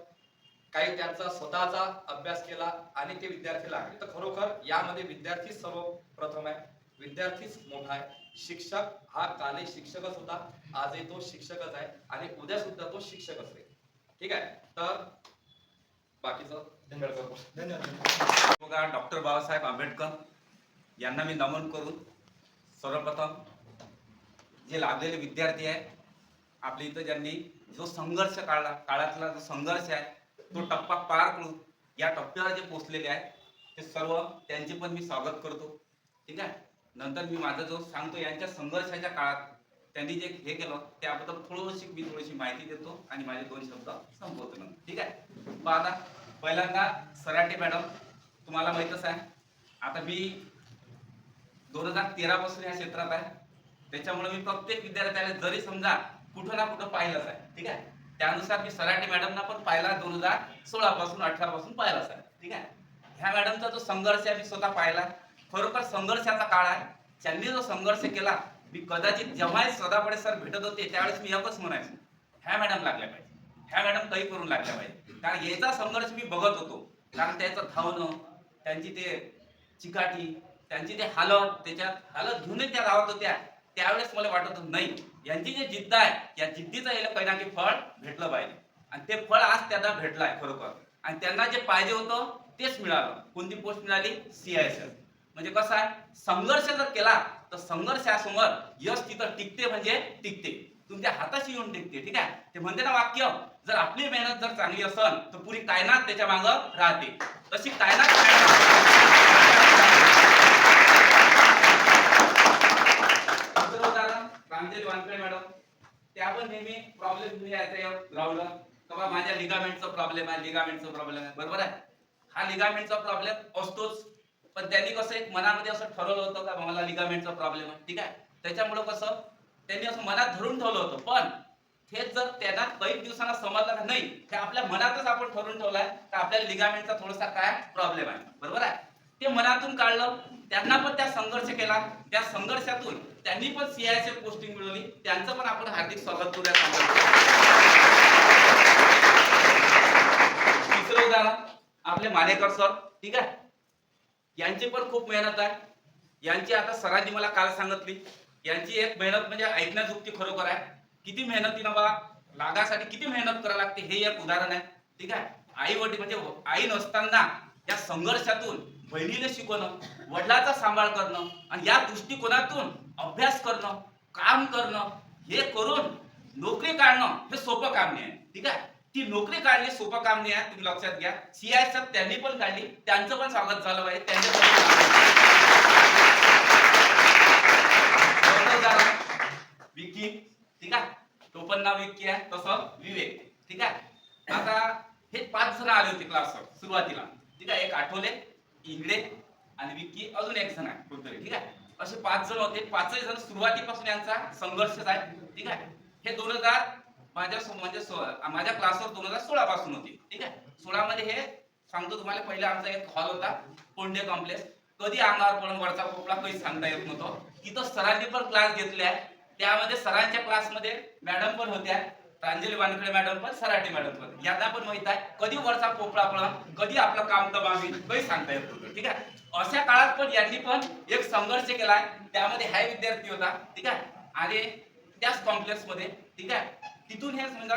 काही त्यांचा स्वतःचा अभ्यास केला आणि ते विद्यार्थी लागले. तर खरोखर यामध्ये विद्यार्थी सर्वप्रथम आहे, विद्यार्थीच मोठा आहे. शिक्षक हा काले शिक्षकच होता, आजही तो शिक्षकच आहे आणि उद्या सुद्धा तो शिक्षकच आहे. ठीक आहे. तर बाकीचं धन्यवाद. बघा, डॉक्टर बाबासाहेब आंबेडकर यांना मी नमन करून सर्वप्रथम जे लागलेले विद्यार्थी आहे आपल्या इथं, ज्यांनी जो संघर्ष काळातला जो संघर्ष आहे तो टप्पा पार करून या टप्प्यावर जे पोहोचलेले आहेत ते सर्व त्यांचे पण मी स्वागत करतो. ठीक आहे. नंतर मी माझा जो सांगतो यांच्या संघर्षाच्या काळात त्यांनी जे हे केलं त्याबद्दल थोडीशी माहिती देतो आणि माझे 2 शब्द संपवतो नंतर. ठीक आहे. आता पहिल्यांदा सराटे मॅडम, तुम्हाला माहीतच आहे आता मी 2013 पासून या क्षेत्रात आहे. त्याच्यामुळे मी प्रत्येक विद्यार्थ्याला जरी समजा कुठं ना कुठं पाहिलंच आहे. ठीक आहे. त्यानुसार मी सराटे मॅडमना पण पाहिला 2016 पासून 18 पासून पाहिलाच आहे. ठीक आहे. ह्या मॅडमचा जो संघर्ष आहे मी स्वतः पाहिला. खरोखर संघर्षाचा काळ आहे. त्यांनी जो संघर्ष केला, मी कदाचित जेव्हा सदापडे सर भेटत होते त्यावेळेस मी एकच म्हणायचो, ह्या मॅडम लागल्या पाहिजे, ह्या मॅडम काही करून लागल्या पाहिजे. कारण याचा संघर्ष मी बघत होतो. कारण त्याचं धावणं, त्यांची ते चिकाटी, त्यांची ते हालत, त्याच्यात हालत घेऊनच त्या धावत होत्या. त्यावेळेस मला वाटत होतं नाही, यांची जी जिद्द आहे या जिद्दीचं याला काही ना काही फळ भेटलं पाहिजे. आणि ते फळ आज त्यांना भेटलं आहे खरोखर. आणि त्यांना जे पाहिजे होतं तेच मिळालं. कोणती पोस्ट मिळाली? CISF. म्हणजे कसं आहे, संघर्ष जर केला तर संघर्षासमोर यश तिथं टिकते, म्हणजे टिकते, तुमच्या हाताशी येऊन टिकते. ठीक आहे. ते म्हणते ना वाक्य, जर आपली मेहनत जर चांगली असेल तर पुरी कायनात त्याच्या मागं राहते. तशी कायनात रामदेव वानखेडे मॅडम, त्या पण नेहमी प्रॉब्लेम लावलं का माझ्या लिगामेंटचा प्रॉब्लेम आहे, बरोबर आहे. हा लिगामेंटचा प्रॉब्लेम असतोच. पण त्यांनी कसं एक मनामध्ये असं ठरवलं होतं का मला लिगामेंटचा प्रॉब्लेम आहे. ठीक आहे. त्याच्यामुळे कसं त्यांनी असं मनात धरून ठेवलं होतं. पण हे जर त्यांना काही दिवसांना समजलं का नाही, हे आपल्या मनातच आपण ठरवून ठेवलंय तर आपल्याला लिगामेंटचा थोडासा काय प्रॉब्लेम आहे, बरोबर आहे. ते मनातून काढलं. त्यांना पण त्या संघर्ष केला. त्या संघर्षातून त्यांनी पण CISF पोस्टिंग मिळवली. त्यांचं पण आपण हार्दिक स्वागत करूया. तिसरं उदाहरण आपले मानेकर सर. ठीक आहे. यांची पण खूप मेहनत आहे. यांची आता सरांनी मला काल सांगितली, यांची एक मेहनत म्हणजे ऐकण्याजोगती खरोखर आहे. किती मेहनतीनं बा लागासाठी किती मेहनत करावी लागते हे एक उदाहरण आहे. ठीक आहे. आई वडील म्हणजे आई नसताना या संघर्षातून बहिणीला शिकवणं, वडिलाचा सांभाळ करणं आणि या दृष्टिकोनातून अभ्यास करणं, काम करणं, हे करून नोकरी काढणं हे सोपं काम नाही आहे. ठीक आहे, ती नोकरी काढली सोपं काम नाही आहे, तुम्ही लक्षात घ्या. CISF त्यांनी पण काढली, त्यांचं पण स्वागत झालं पाहिजे. विकी, ठीक आहे, तो पण नाव विकी आहे, तसं विवेक. ठीक आहे, आता हे 5 जण आले होते क्लासवर सुरुवातीला. ठीक आहे, एक आठवले, इंगळे आणि विकी, अजून एक जण आहे कोणतरी. ठीक आहे, असे 5 जण होते. 5ही जण सुरुवातीपासून यांचा संघर्षच आहे. ठीक आहे, हे 2000 माझ्या क्लासवर 2016 पासून होते. ठीक आहे, 16 मध्ये हे सांगतो तुम्हाला, पहिले आमचा एक हॉल होता पोंडे कॉम्प्लेक्स. कधी अंगावर पडून वरचा पोपला काही सांगता येत नव्हतं. तिथं सरांनी पण क्लास घेतले आहे. त्यामध्ये सरांच्या क्लासमध्ये मॅडम पण होत्या, प्रांजली वानखडे मॅडम पण, सराटे मॅडम पण. यांना पण माहित आहे कधी वरचा पोपळा पडून कधी आपलं काम दबावी काही सांगता येत नव्हतं. ठीक आहे, अशा काळात पण यांनी पण एक संघर्ष केलाय. त्यामध्ये हाय विद्यार्थी होता. ठीक आहे, आणि त्याच कॉम्प्लेक्स मध्ये. ठीक आहे, तिथून हे समजा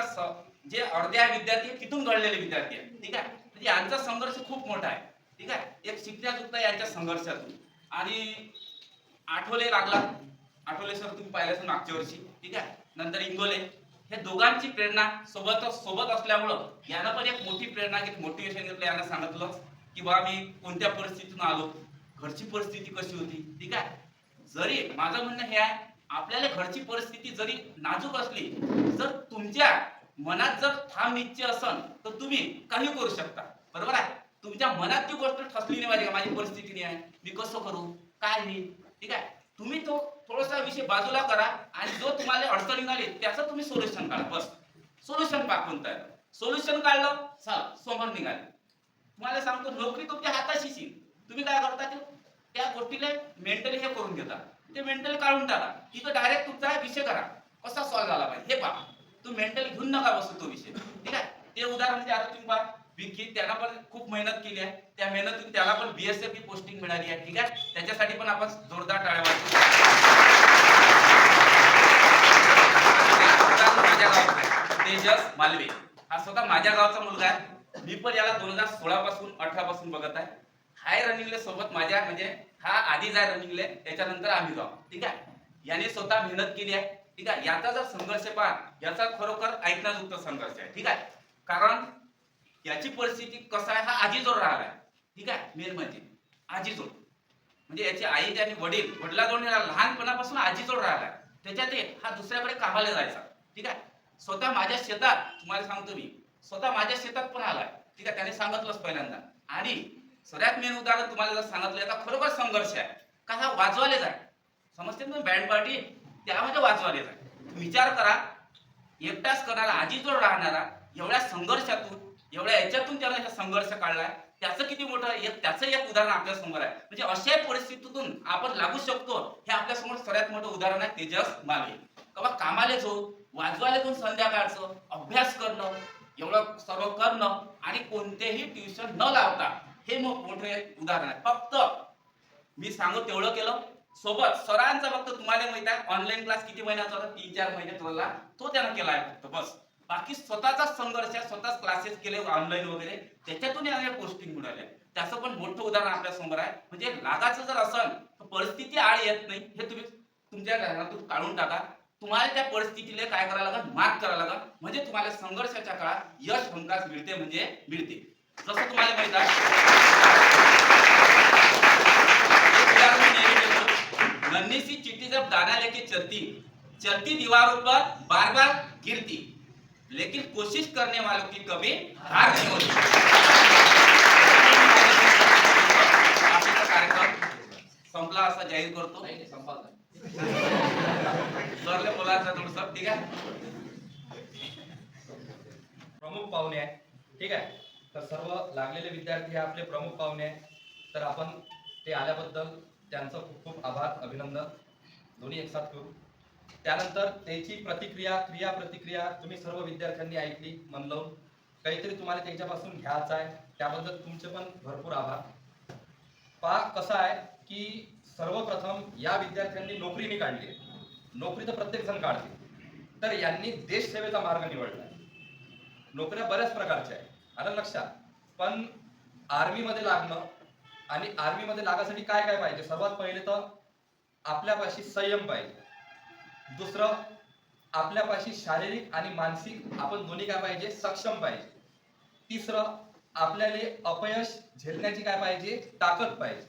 जे अर्धे विद्यार्थी तिथून घडलेले विद्यार्थी आहेत. ठीक आहे, म्हणजे यांचा संघर्ष खूप मोठा आहे. ठीक आहे, एक शिकण्याचा यांच्या संघर्षातून. आणि आठवले लागला, आठवले सर तुम्ही पाहिलं असेल मागच्या वर्षी. ठीक आहे, नंतर इंगोले, हे दोघांची प्रेरणा सोबत असल्यामुळं यानं पण एक मोठी प्रेरणा घेतली, मोटिवेशन घेतलं. यानं सांगितलं की बा मी कोणत्या परिस्थितीतून आलो, घरची परिस्थिती कशी होती. ठीक आहे, जरी माझं म्हणणं हे आहे, आपल्याला घरची परिस्थिती जरी नाजूक असली, जर तुमच्या मनात जर ठाम निश्चय असेल तर तुम्ही काही करू शकता. बरोबर आहे, तुमच्या मनात ती गोष्ट ठसली नाही पाहिजे, माझी परिस्थिती नाही आहे, मी कसं करू, काय नाही. ठीक आहे, तुम्ही तो थोडासा विषय बाजूला करा आणि जो तुम्हाला अडचणी आली त्याचं तुम्ही सोल्युशन काढा. बस सोल्युशन कोणतं आहे, सोल्युशन काढलं समोर निघाले. तुम्हाला सांगतो, नोकरी तुमच्या हाताशीच येईल. तुम्ही काय करता, त्या गोष्टीला मेंटली हे करून घेता, ते मेंटली काढून टाका. तिथं डायरेक्ट तुमचा विषय करा, कसा सॉल्व्ह झाला पाहिजे हे पहा. तुम्ही मेंटली घेऊन नका बसू तो विषय. ठीक आहे, ते उदाहरण म्हणजे आता तुम्ही पहा, विकी त्याला पण खूप मेहनत केली आहे. त्या मेहनतीतून त्याला पण BSF ही पोस्टिंग मिळाली आहे. ठीक आहे, त्याच्यासाठी पण आपण जोरदार टाळ्या वाजवू. माझ्या गावचा तेजस मालवे, हा स्वतः माझ्या गावचा मुलगा आहे. मी पण याला 2016 पासून 18 पासून बघत आहे. हाय रनिंगले सोबत माझ्या, म्हणजे हा आधी जाय रनिंगले, त्याच्यानंतर आम्ही जाऊ. ठीक आहे, याने स्वतः मेहनत केली आहे. ठीक आहे, याचा जर संघर्ष पहा, याचा खरोखर ऐकण्याजोगता संघर्ष आहे. ठीक आहे, कारण याची परिस्थिती कसा आहे, हा आजीजोड राहिलाय. ठीक आहे, मेन म्हणजे आजीजोड, म्हणजे याचे आई आणि वडिलाजोड लहानपणापासून आजीजोड राहिलाय. त्याच्यात हा दुसऱ्याकडे कामाला जायचा. ठीक आहे, स्वतः माझ्या शेतात, तुम्हाला सांगतो मी, स्वतः माझ्या शेतात पण आलाय. ठीक आहे, त्याने सांगितलंच पहिल्यांदा. आणि सगळ्यात मेन उदाहरण तुम्हाला जर सांगितलं, याचा खरोखर संघर्ष आहे का, हा वाजवाले जाय, समजते ना, बँड पार्टी त्यामध्ये वाजवाले जाय. विचार करा, एकटाच करणारा, आजीजोड राहणारा, एवढ्या संघर्षातून, एवढ्या याच्यातून त्याला संघर्ष काढलाय. त्याचं किती मोठं त्याचं एक उदाहरण आपल्या समोर आहे. म्हणजे अशा परिस्थितीतून आपण लागू शकतो, हे आपल्या समोर सर्वात मोठं उदाहरण आहे तेजस मालवे. कवा कामाला जाऊन, वाजवायला जाऊन, संध्याकाळचं अभ्यास करणं, एवढं सर्व करणं आणि कोणतेही ट्युशन न लावता, हे मग मोठे उदाहरण आहे. फक्त मी सांगू तेवढं केलं. सोबत सरांचा फक्त तुम्हाला माहित आहे, ऑनलाईन क्लास किती महिन्याचा होता, 3-4 महिने चालला, तो त्यानं केला आहे फक्त, बस. बाकी स्वतःचा संघर्ष, स्वतःच क्लासेस केले ऑनलाईन वगैरे, त्याच्यातून या पोस्टिंग मिळाल्या. त्याचं पण मोठं उदाहरण आपल्या समोर आहे. म्हणजे लागाचं जर असेल तर परिस्थिती आड येत नाही, हे तुम्ही तुमच्या घरातून काढून टाका. तुम्हाला त्या परिस्थितीला काय करायला लागेल, मात करायला लागेल. म्हणजे तुम्हाला संघर्षाच्या काळात यश हमखास मिळते, म्हणजे मिळते. जसं तुम्हाला माहित आहे, नन्ही सी चिट्ठी जब दाना लेके चलती दीवारों पर बार बार गिरती, लेकिन कोशिश करने वालों की कभी हार नहीं होती. आपला कार्यक्रम संपला असा जाहीर करतो. सरले बोलायचं थोडंसं. ठीक आहे, प्रमुख पाहुणे आहे. ठीक आहे, तर सर्व लागलेले विद्यार्थी हे आपले प्रमुख पाहुणे आहे. तर आपण ते आल्याबद्दल त्यांचं खूप खूप आभार, अभिनंदन दोन्ही एकसाथ करू. त्यानंतर त्याची प्रतिक्रिया तुम्ही सर्व विद्यार्थ्यांनी ऐकली, मन लावून काहीतरी तुम्हाला त्याच्यापासून घ्यायचं आहे, त्याबद्दल तुमचे पण भरपूर आभार. पहा कसं आहे की सर्वप्रथम या विद्यार्थ्यांनी नोकरी नाही काढली. नोकरी तर प्रत्येक जण काढते, तर यांनी देशसेवेचा मार्ग निवडला. नोकऱ्या बऱ्याच प्रकारच्या आहेत, आलं लक्षात. पण आर्मीमध्ये लागणं आणि आर्मीमध्ये लागायसाठी काय काय पाहिजे, सर्वात पहिले तर आपल्यापाशी संयम पाहिजे. दुसरं आपल्यापाशी शारीरिक आणि मानसिक आपण दोन्ही काय पाहिजे, सक्षम पाहिजे. तिसरं, आपल्याला अपयश झेलण्याची काय पाहिजे, ताकद पाहिजे.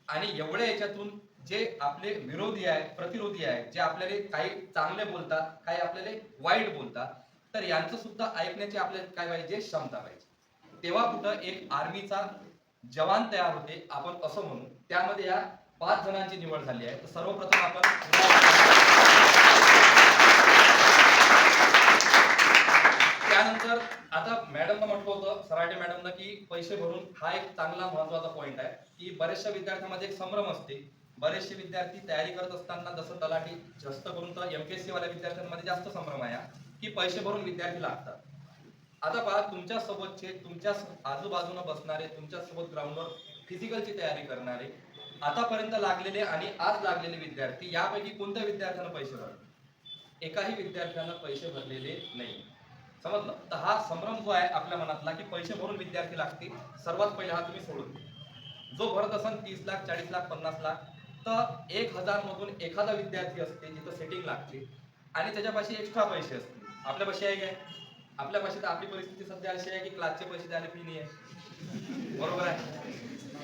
आणि एवढ्या याच्यातून जे आपले विरोधी आहे, प्रतिरोधी आहे, जे आपल्याला काही चांगले बोलतात, काही आपल्याला वाईट बोलतात, तर यांचं सुद्धा ऐकण्याची आपल्याला काय पाहिजे, क्षमता पाहिजे. तेव्हा कुठं एक आर्मीचा जवान तयार होते, आपण असं म्हणू. त्यामध्ये या 5 जणांची निवड झाली आहे. तर सर्वप्रथम आपण त्यानंतर आता मॅडमनं म्हटलं होतं, सराटे मॅडमनं, की पैसे भरून हा एक चांगला महत्वाचा पॉइंट आहे, की बऱ्याचशा विद्यार्थ्यांमध्ये एक संभ्रम असते. बरेचसे विद्यार्थी तयारी करत असताना, जसं तलाठी जास्त करून तर MPSC वाल्या विद्यार्थ्यांमध्ये जास्त संभ्रम आहे की पैसे भरून विद्यार्थी लागतात. आता पहा, तुमच्या सोबतचे, तुमच्या आजूबाजूला बसणारे, तुमच्या सोबत ग्राउंडवर फिजिकलची तयारी करणारे, आतापर्यंत लागलेले आणि आज लागलेले विद्यार्थी, यापैकी कोणत्या विद्यार्थ्यानं पैसे भरले? एकाही विद्यार्थ्यानं पैसे भरलेले नाही. समजलं? तर हा संभ्रम जो आहे आपल्या मनातला, की पैसे भरून विद्यार्थी लागतील, सर्वात पहिले हा तुम्ही सोडून द्या. जो भरत असेल 30 लाख, 40 लाख, 50 लाख, तर 1000 मधून एखादा विद्यार्थी असते जिथं सेटिंग लागते आणि त्याच्यापाशी एक्स्ट्रा पैसे असते. आपल्यापाशी आहे काय? आपल्यापाशी तर आपली परिस्थिती सध्या अशी आहे की क्लासचे पैसे द्यायला फी नाही आहे. बरोबर आहे?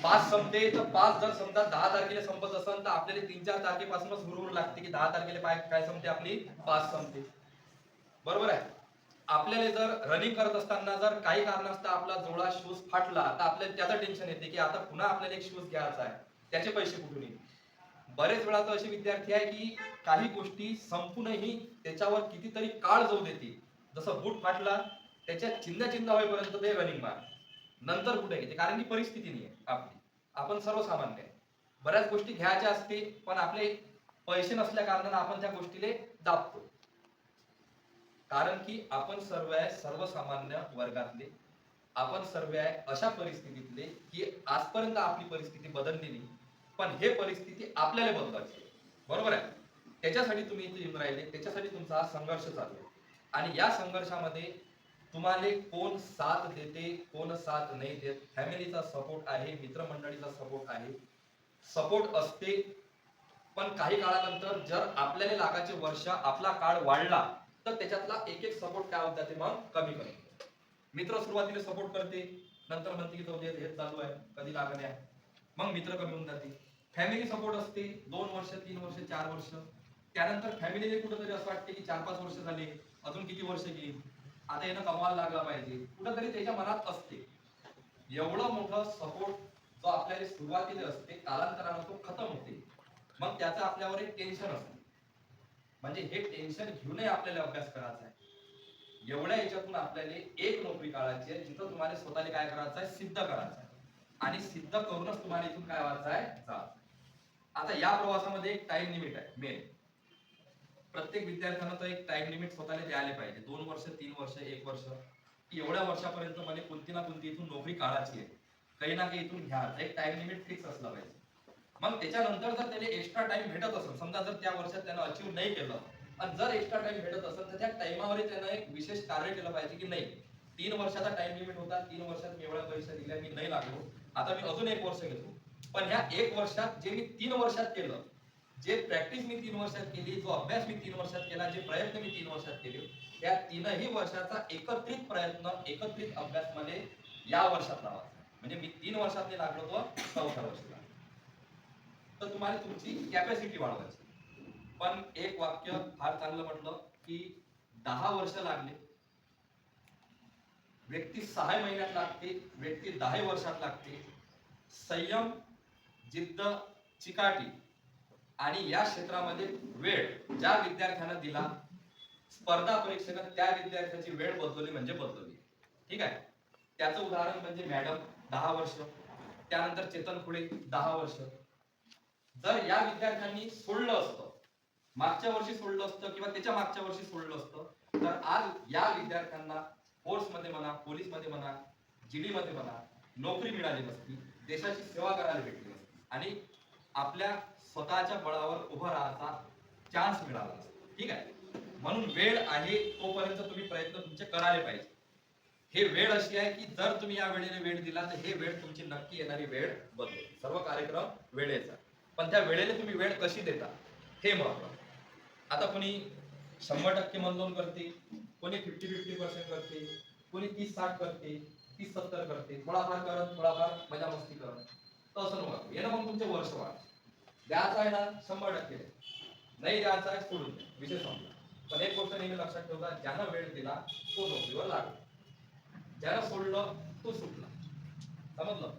5 संपते तर 5 जर समजा 10 तारखेला संपत असेल तर आपल्याला 3-4 तारखेपासूनच हुरहुर लागते की 10 तारखेला काय संपते आपली, 5 संपते. बरोबर आहे? आपल्याला जर रनिंग करत असताना जर काही कारणास्तव आपला जोडा शूज फाटला तर आपल्याला त्याचं टेन्शन येते की आता पुन्हा आपल्याला एक शूज घ्यायचा आहे, त्याचे पैसे कुठून येईल. बरेच वेळा तर असे विद्यार्थी आहे की काही गोष्टी संपूनही त्याच्यावर कितीतरी काळ जाऊ देते. जसं बूट फाटला, त्याच्या चिंध्या होईपर्यंत ते रनिंग मार, नंतर कुठे घेते, कारण की परिस्थिती नाही आहे आपली. आपण सर्वसामान्य आहे, बऱ्याच गोष्टी घ्यायच्या असते पण आपले पैसे नसल्या कारणाने आपण त्या गोष्टीला दाबतो. कारण की आपण सर्व आहे सर्वसामान्य वर्गातले, आपण सर्व आहे अशा परिस्थितीतले की आजपर्यंत आपली परिस्थिती बदललेली, पण हे परिस्थिती आपल्याला बदलायची. बरोबर आहे? त्याच्यासाठी तुम्ही इथे येऊन राहिले, त्याच्यासाठी तुमचा हा संघर्ष चालू आहे. आणि या संघर्षामध्ये तुम्हाला कोण साथ देते, कोण साथ नाही देत, फॅमिलीचा सपोर्ट आहे, मित्रमंडळीचा सपोर्ट आहे, सपोर्ट असते. पण काही काळानंतर जर आपल्याला लागायचे वर्ष, आपला काळ वाढला तर त्याच्यातला एक सपोर्ट काय होत जाते, मग कमी कमी. मित्र सुरुवातीला सपोर्ट करते, नंतर म्हणते की जाऊ दे, हेच चालू आहे, कधी लागणे आहे, मग मित्र कमी होऊन जाते. फॅमिली सपोर्ट असते 2 वर्ष, 3 वर्ष, 4 वर्ष. त्यानंतर फॅमिलीने कुठेतरी असं वाटते की 4-5 वर्ष झाले, अजून किती वर्ष घेईल, आता यानं कमवायला लागला पाहिजे, कुठेतरी त्याच्या मनात असते. एवढं मोठं सपोर्ट जो आपल्याला सुरुवातीला असते, कालांतराने तो खतम होते. मग त्याचं आपल्यावर एक टेन्शन असते. म्हणजे हे टेन्शन घेऊनही आपल्याला अभ्यास करायचा आहे. एवढ्या याच्यातून आपल्याला एक नोकरी काढायची आहे जिथं तुम्हाला स्वतःला काय करायचं आहे, सिद्ध करायचं आहे. आणि सिद्ध करूनच तुम्हाला इथून काय व्हायचं आहे, जा. आता या प्रवासामध्ये एक टाइम लिमिट आहे मेन. प्रत्येक विद्यार्थ्यांना तर एक टाइम लिमिट स्वतःला द्यायला पाहिजे. 2 वर्ष, 3 वर्ष, 1 वर्ष, एवढ्या वर्षापर्यंत मला कोणती ना कोणती इथून नोकरी काढायची आहे, काही ना काही इथून घ्यायचं. एक टाइम लिमिट फिक्स असला पाहिजे. मग त्याच्यानंतर जर त्याला एक्स्ट्रा टाइम भेटत असेल, समजा जर त्या वर्षात त्यानं अचीव नाही केलं आणि जर एक्स्ट्रा टाइम भेटत असेल तर त्या टाइमावर त्यानं एक विशेष कार्य केलं पाहिजे की नाही, 3 वर्षाचा टाइम लिमिट होता, 3 वर्षात मी एवढ्या परीक्षा दिल्या, मी नाही लागलो, आता मी अजून 1 वर्ष घेतो. पण ह्या 1 वर्षात जे मी 3 वर्षात केलं, जे प्रॅक्टिस मी 3 वर्षात केली, जो अभ्यास मी 3 वर्षात केला, जे प्रयत्न मी 3 वर्षात केले, त्या 3ही वर्षाचा एकत्रित प्रयत्न, एकत्रित अभ्यास मध्ये या वर्षात लावायचा. म्हणजे मी 3 वर्षात नाही लागलो तो 4थ्या वर्षी. तर तुम्हाला तुमची कॅपॅसिटी वाढवायची. पण एक वाक्य फार चांगलं म्हटलं की 10 वर्ष लागले, व्यक्ती 6 महिन्यात लागते, व्यक्ती 10 वर्षात लागते. संयम, जिद्द, चिकाटी आणि या क्षेत्रामध्ये वेळ ज्या विद्यार्थ्यांना दिला, स्पर्धा परीक्षेनं त्या विद्यार्थ्याची वेळ बदलली म्हणजे बदलली. ठीक आहे? त्याचं उदाहरण म्हणजे मॅडम 10 वर्ष, त्यानंतर चेतन खुळे 10 वर्ष. जर या विद्यार्थ्यांनी सोडलं असतं, मागच्या वर्षी सोडलं असतं किंवा त्याच्या मागच्या वर्षी सोडलं असतं, तर आज या विद्यार्थ्यांना फोर्स मध्ये म्हणा, पोलीस मध्ये म्हणा, जीडी मध्ये म्हणा, नोकरी मिळाली नसती, देशाची सेवा करायला भेटली नसती आणि आपल्या स्वतःच्या बळावर उभं राहायचा चान्स मिळाला असता. ठीक आहे? म्हणून वेळ आहे तोपर्यंत तुम्ही प्रयत्न तुमचे करायला पाहिजे. हे वेळ अशी आहे की जर तुम्ही या वेळेने वेळ दिला तर हे वेळ तुमची नक्की येणारी वेळ बदलेल. सर्व कार्यक्रम वेळेचा, पण त्या वेळेला तुम्ही वेळ कशी देता हे महत्त्वाचं. आता कोणी 100% मनोरंजन करते, कोणी 50-50% करते, कोणी 30-60 करते, 30-70 करते, थोडाफार करत थोडाफार मजा मस्ती करत. तर असं नका हे ना, मग तुमचे वर्ष वाढ द्यायचं आहे ना 100% नाही द्यायचं आहे सोडून द्या, विषय संपला. पण एक गोष्ट नेहमी लक्षात ठेवता, ज्यानं वेळ दिला तो नोकरीवर लागला, ज्यानं सोडलं तो सुटला. समजलं?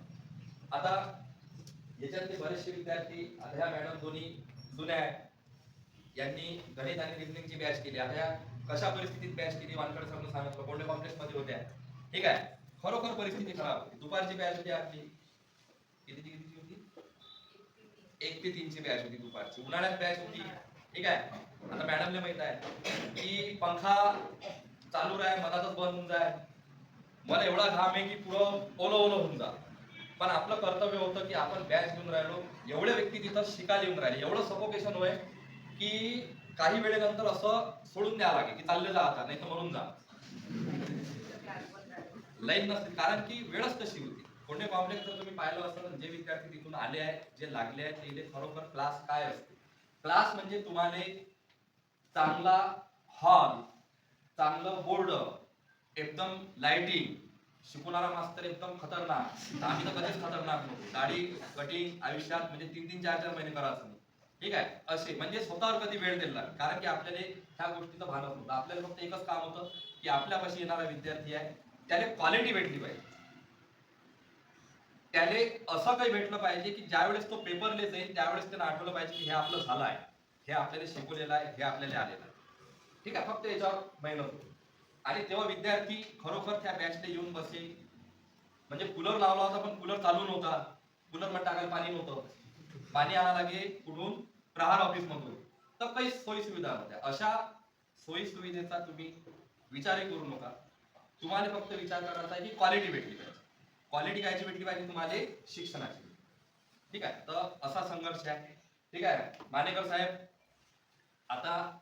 आता याच्यातले बरेचसे विद्यार्थी, आता ह्या मॅडम दोन्ही जुन्या आहेत, यांनी गणित आणि रिजनिंगची बॅच केली. आता या कशा परिस्थितीत बॅच केली वानखडे सरनं सांगितलं, कोंडे कॉम्प्लेक्स मध्ये होत्या. ठीक आहे, खरोखर परिस्थिती खराब होती. दुपारची बॅच होती आपली, कितीची होती? 1 ते 3 ची बॅच होती दुपारची. उन्हाळ्यात बॅच होती. ठीक आहे, आता मॅडमने माहित आहे की पंखा चालू राहे मधातच बंद होऊन जाय, मला एवढा घाम आहे की पुरं ओलं ओलं होऊन जा. पण आपलं कर्तव्य होतं की आपण बॅच घेऊन राहिलो, एवढे व्यक्ती तिथं शिकायला येऊन राहिले, एवढं सफोकेशन होय की काही वेळेनंतर असं सोडून द्यावं लागेल की चालले जा आता, नाही तर म्हणून जा. लाईन नसते, कारण की वेळच तशी होती. कोंडे कॉम्प्लेक्स जर तुम्ही पाहिलं असतं, जे विद्यार्थी तिथून आले आहेत, जे लागले आहेत, ते खरोखर क्लास काय असते. क्लास म्हणजे तुम्हाला चांगला हॉल, चांगलं बोर्ड, एकदम लाइटिंग, शिकवणारा मास्तर एकदम खतरनाक. आम्ही तर कधीच खतरनाक नव्हतो. दाढी कटिंग आयुष्यात म्हणजे 3-3, 4-4 महिने करायचं नाही. ठीक आहे, असे म्हणजे स्वतःवर कधी वेळ दिला, कारण की आपल्याला ह्या गोष्टीचं भान होतं. आपल्याला फक्त एकच काम होतं की आपल्यापाशी येणारा विद्यार्थी आहे त्याला क्वालिटी भेटली पाहिजे, त्याने असं काही भेटलं पाहिजे की ज्यावेळेस तो पेपरले जाईल त्यावेळेस त्यानं आठवलं पाहिजे की हे आपलं झालं आहे, हे आपल्याला शिकवलेलं आहे, हे आपल्याला आलेलं आहे. ठीक आहे, फक्त याच्यावर मेहनत होती. आणि तेव्हा विद्यार्थी खरोखर त्या बॅचला येऊन बसे, म्हणजे कूलर लावला होता पण कूलर चालू नव्हता, कूलर मध्ये टाकायला पाणी नव्हतं, पाणी आणायला लागे कुठून, प्रहार ऑफिस मधून, तर काही सोयी सुविधा नव्हत्या. अशा सोयी सुविधेचा तुम्ही विचारही करू नका. तुम्हाला फक्त विचार करायचा आहे की क्वालिटी भेटली पाहिजे. क्वालिटी कायची भेटली पाहिजे तुम्हाला? शिक्षणाची. ठीक आहे, तर असा संघर्ष आहे. ठीक आहे, मानेकर साहेब, आता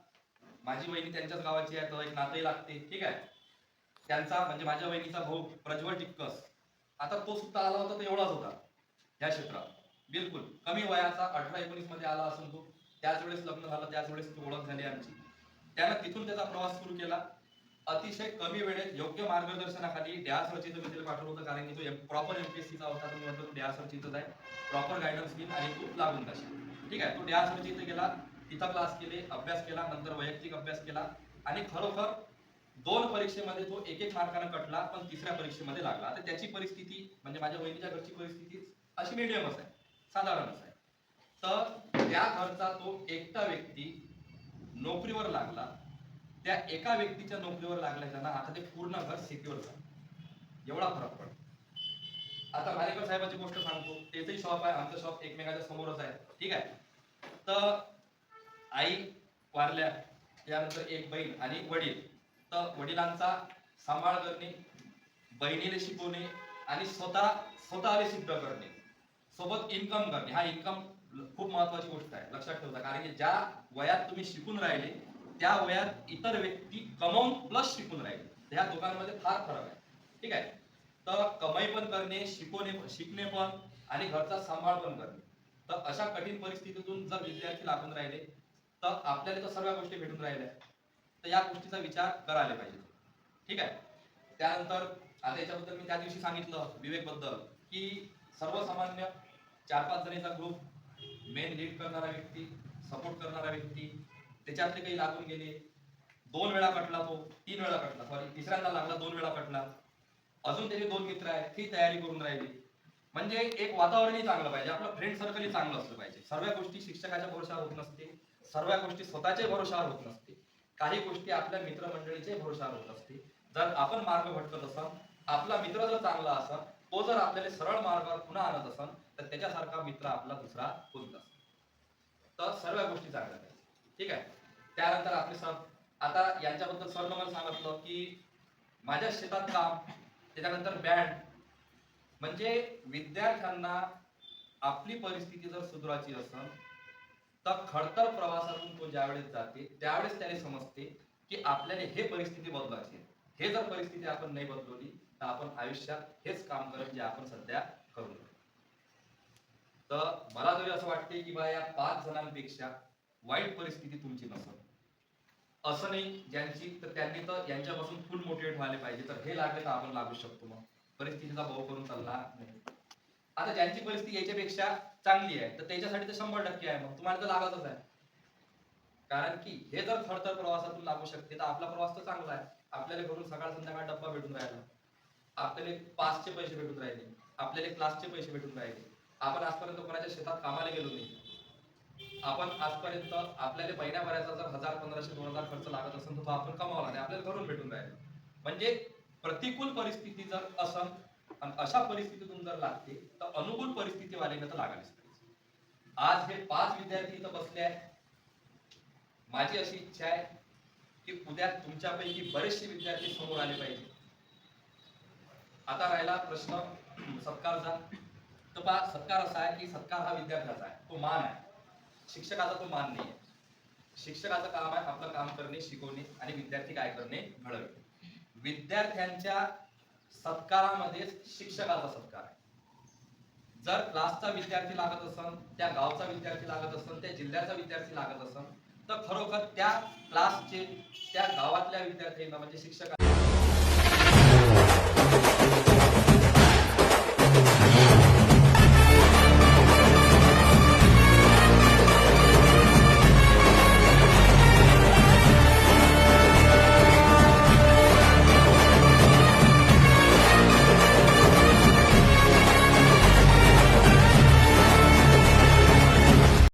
माझी वहिनी त्यांच्याच गावाची आहे, तर एक नातही लागते. ठीक आहे, त्यांचा म्हणजे माझ्या वहिनीचा भाऊ प्रज्वल टिक्कस, आता तो सुद्धा आला होता तर एवढाच होता या क्षेत्रात, बिलकुल कमी वयाचा, 18-19 मध्ये आला असून तो, त्याच वेळेस लग्न झालं, त्याच वेळेस ती ओळख झाली आमची. त्यानं तिथून त्याचा प्रवास सुरू केला. अतिशय कमी वेळेत योग्य मार्गदर्शनाखाली ड्यास रचित विद्यालय पाठवलं होतं, कारण की तो प्रॉपर एमपीएससीचा होता. तुम्ही म्हणतो ड्यास रचितच आहे, प्रॉपर गायडन्स घेईन आणि खूप लागून जाशील. ठीक आहे, तो ड्यास रचित गेला, तिथं क्लास केले, अभ्यास केला, नंतर वैयक्तिक अभ्यास केला आणि खरोखर 2 परीक्षेमध्ये तो 1-1 मार्काने कटला, पण 3ऱ्या परीक्षेमध्ये लागला. आता त्याची परिस्थिती म्हणजे माझ्या वहिनीच्या घरची परिस्थिती अशी मीडियमच आहे, साधारणच आहे. तर त्या घरचा तो एकटा व्यक्ती नोकरीवर लागला, त्या एका व्यक्तीच्या नोकरीवर लागल्याच्यानं आता ते पूर्ण घर सिक्युअर झालं, एवढा फरक पडतो. आता मानेकर साहेबांची गोष्ट सांगतो, त्याचंही शॉप आहे, आमचं शॉप एकमेकाच्या समोरच आहे. ठीक आहे, तर आई वारल्या, त्यानंतर एक बहीण आणि वडील. तर वडिलांचा सांभाळ करणे, बहिणीला शिकवणे आणि स्वतःला सिद्ध करणे, सोबत इन्कम करणे. हा इन्कम खूप महत्वाची गोष्ट आहे, लक्षात ठेवा. कारण की ज्या वयात तुम्ही शिकून राहिले त्या वयात इतर व्यक्ती कमावून प्लस शिकून राहिले, ह्या दोघांमध्ये फार फरक आहे. ठीक आहे, तर कमाई पण करणे, शिकणे पण आणि घरचा सांभाळ पण करणे. तर अशा कठीण परिस्थितीतून जर विद्यार्थी लागून राहिले तर आपल्याला तर सर्व गोष्टी भेटून राहिल्या, तर या गोष्टीचा विचार करायला पाहिजे. ठीक आहे, त्यानंतर आता याच्याबद्दल मी त्या दिवशी सांगितलं विवेक बद्दल की सर्वसामान्य 4-5 जणीचा ग्रुप, मेन लीड करणारा व्यक्ती, सपोर्ट करणारा व्यक्ती, त्याच्यातले काही लागून गेले. 2 वेळा कटला तो, 3 वेळा कटला, सॉरी 3ऱ्यांदा लागला, 2 वेळा कटला. अजून त्याचे 2 मित्र आहेत, ती तयारी करून राहिली. म्हणजे एक वातावरणही चांगलं पाहिजे, आपलं फ्रेंड सर्कलही चांगलं असलं पाहिजे. सर्व गोष्टी शिक्षकाच्या भरोशावर होत नसते, सर्व गोष्टी स्वतःच्या भरोशावर होत नसते, काही गोष्टी आपल्या मित्रमंडळीच्या भरोशावर होत असते. जर आपण मार्ग भटकत असाल, आपला मित्र जर चांगला असाल, तो जर आपल्याला सरळ मार्गावर पुन्हा आणत असाल, तर त्याच्यासारखा मित्र आपला दुसरा कोणता असतो. तर सर्व गोष्टी चांगल्या पाहिजे. ठीक आहे, त्यानंतर आपले सर, आता यांच्याबद्दल सरनं मला सांगितलं की माझ्या शेतात काम, त्याच्यानंतर बँड, म्हणजे विद्यार्थ्यांना आपली परिस्थिती जर सुधारायची असेल तर खडतर प्रवासातून तो ज्यावेळेस जाते त्यावेळेस त्याने समजते की आपल्याला हे परिस्थिती बदलायची. हे जर परिस्थिती आपण नाही बदलवली तर आपण आयुष्यात हेच काम करत जे आपण सध्या करू. तर मला तरी असं वाटते की बा या 5 जणांपेक्षा वाईट परिस्थिती तुमची नसेल. असं नाही ज्यांची तर त्यांनी तर यांच्यापासून फुल मोटिवेट व्हायला पाहिजे, तर हे लागले तर आपण लागू शकतो. मग परिस्थितीचा भाव करून चालणार नाही. आता ज्यांची परिस्थिती याच्यापेक्षा चांगली आहे तर त्याच्यासाठी तर 100% आहे, मग तुम्हाला तर लागतच आहे. कारण की हे जर थरथर प्रवासातून लागू शकते तर आपला प्रवास तर चांगला आहे. आपल्याला घरून सकाळ संध्याकाळ डब्बा भेटून राहिला, आपल्याला पासचे पैसे भेटून राहिले, आपल्याला क्लासचे पैसे भेटून राहिले. आपण आजपर्यंत कोणाच्या शेतात कामाला गेलो नाही. आपण आजपर्यंत आपल्याला महिन्याभराचा जर 1000, 1500, 2000 खर्च लागत असेल तर तो आपण कमावला नाही, आपल्याला घरून भेटून राहिला. म्हणजे प्रतिकूल परिस्थिती जर असेल आणि अशा परिस्थितीतून जर लागते तर अनुकूल परिस्थिती वाल्याने तर लागायलाच पाहिजे. आज हे 5 विद्यार्थी इथं बसले आहेत. माझी अशी इच्छा आहे की उद्या तुमच्यापैकी बरेचसे विद्यार्थी समोर आले पाहिजे. आता राहिला प्रश्न सत्कारचा. तर पहा, सत्कार असा आहे की सत्कार हा विद्यार्थ्याचा आहे, तो मान आहे. शिक्षकाचा तो मान नाही आहे. शिक्षकाचं काम आहे आपलं काम करणे, शिकवणे आणि विद्यार्थी काय करणे, घडवणे. विद्यार्थ्यांच्या सत्कारामध्ये शिक्षकाचा सत्कार आहे. जर क्लासचा विद्यार्थी लागत असेल, त्या गावचा विद्यार्थी लागत असेल, त्या जिल्ह्याचा विद्यार्थी लागत असेल तर खरोखर त्या क्लासचे, त्या गावातल्या विद्यार्थ्यांना म्हणजे शिक्षकांना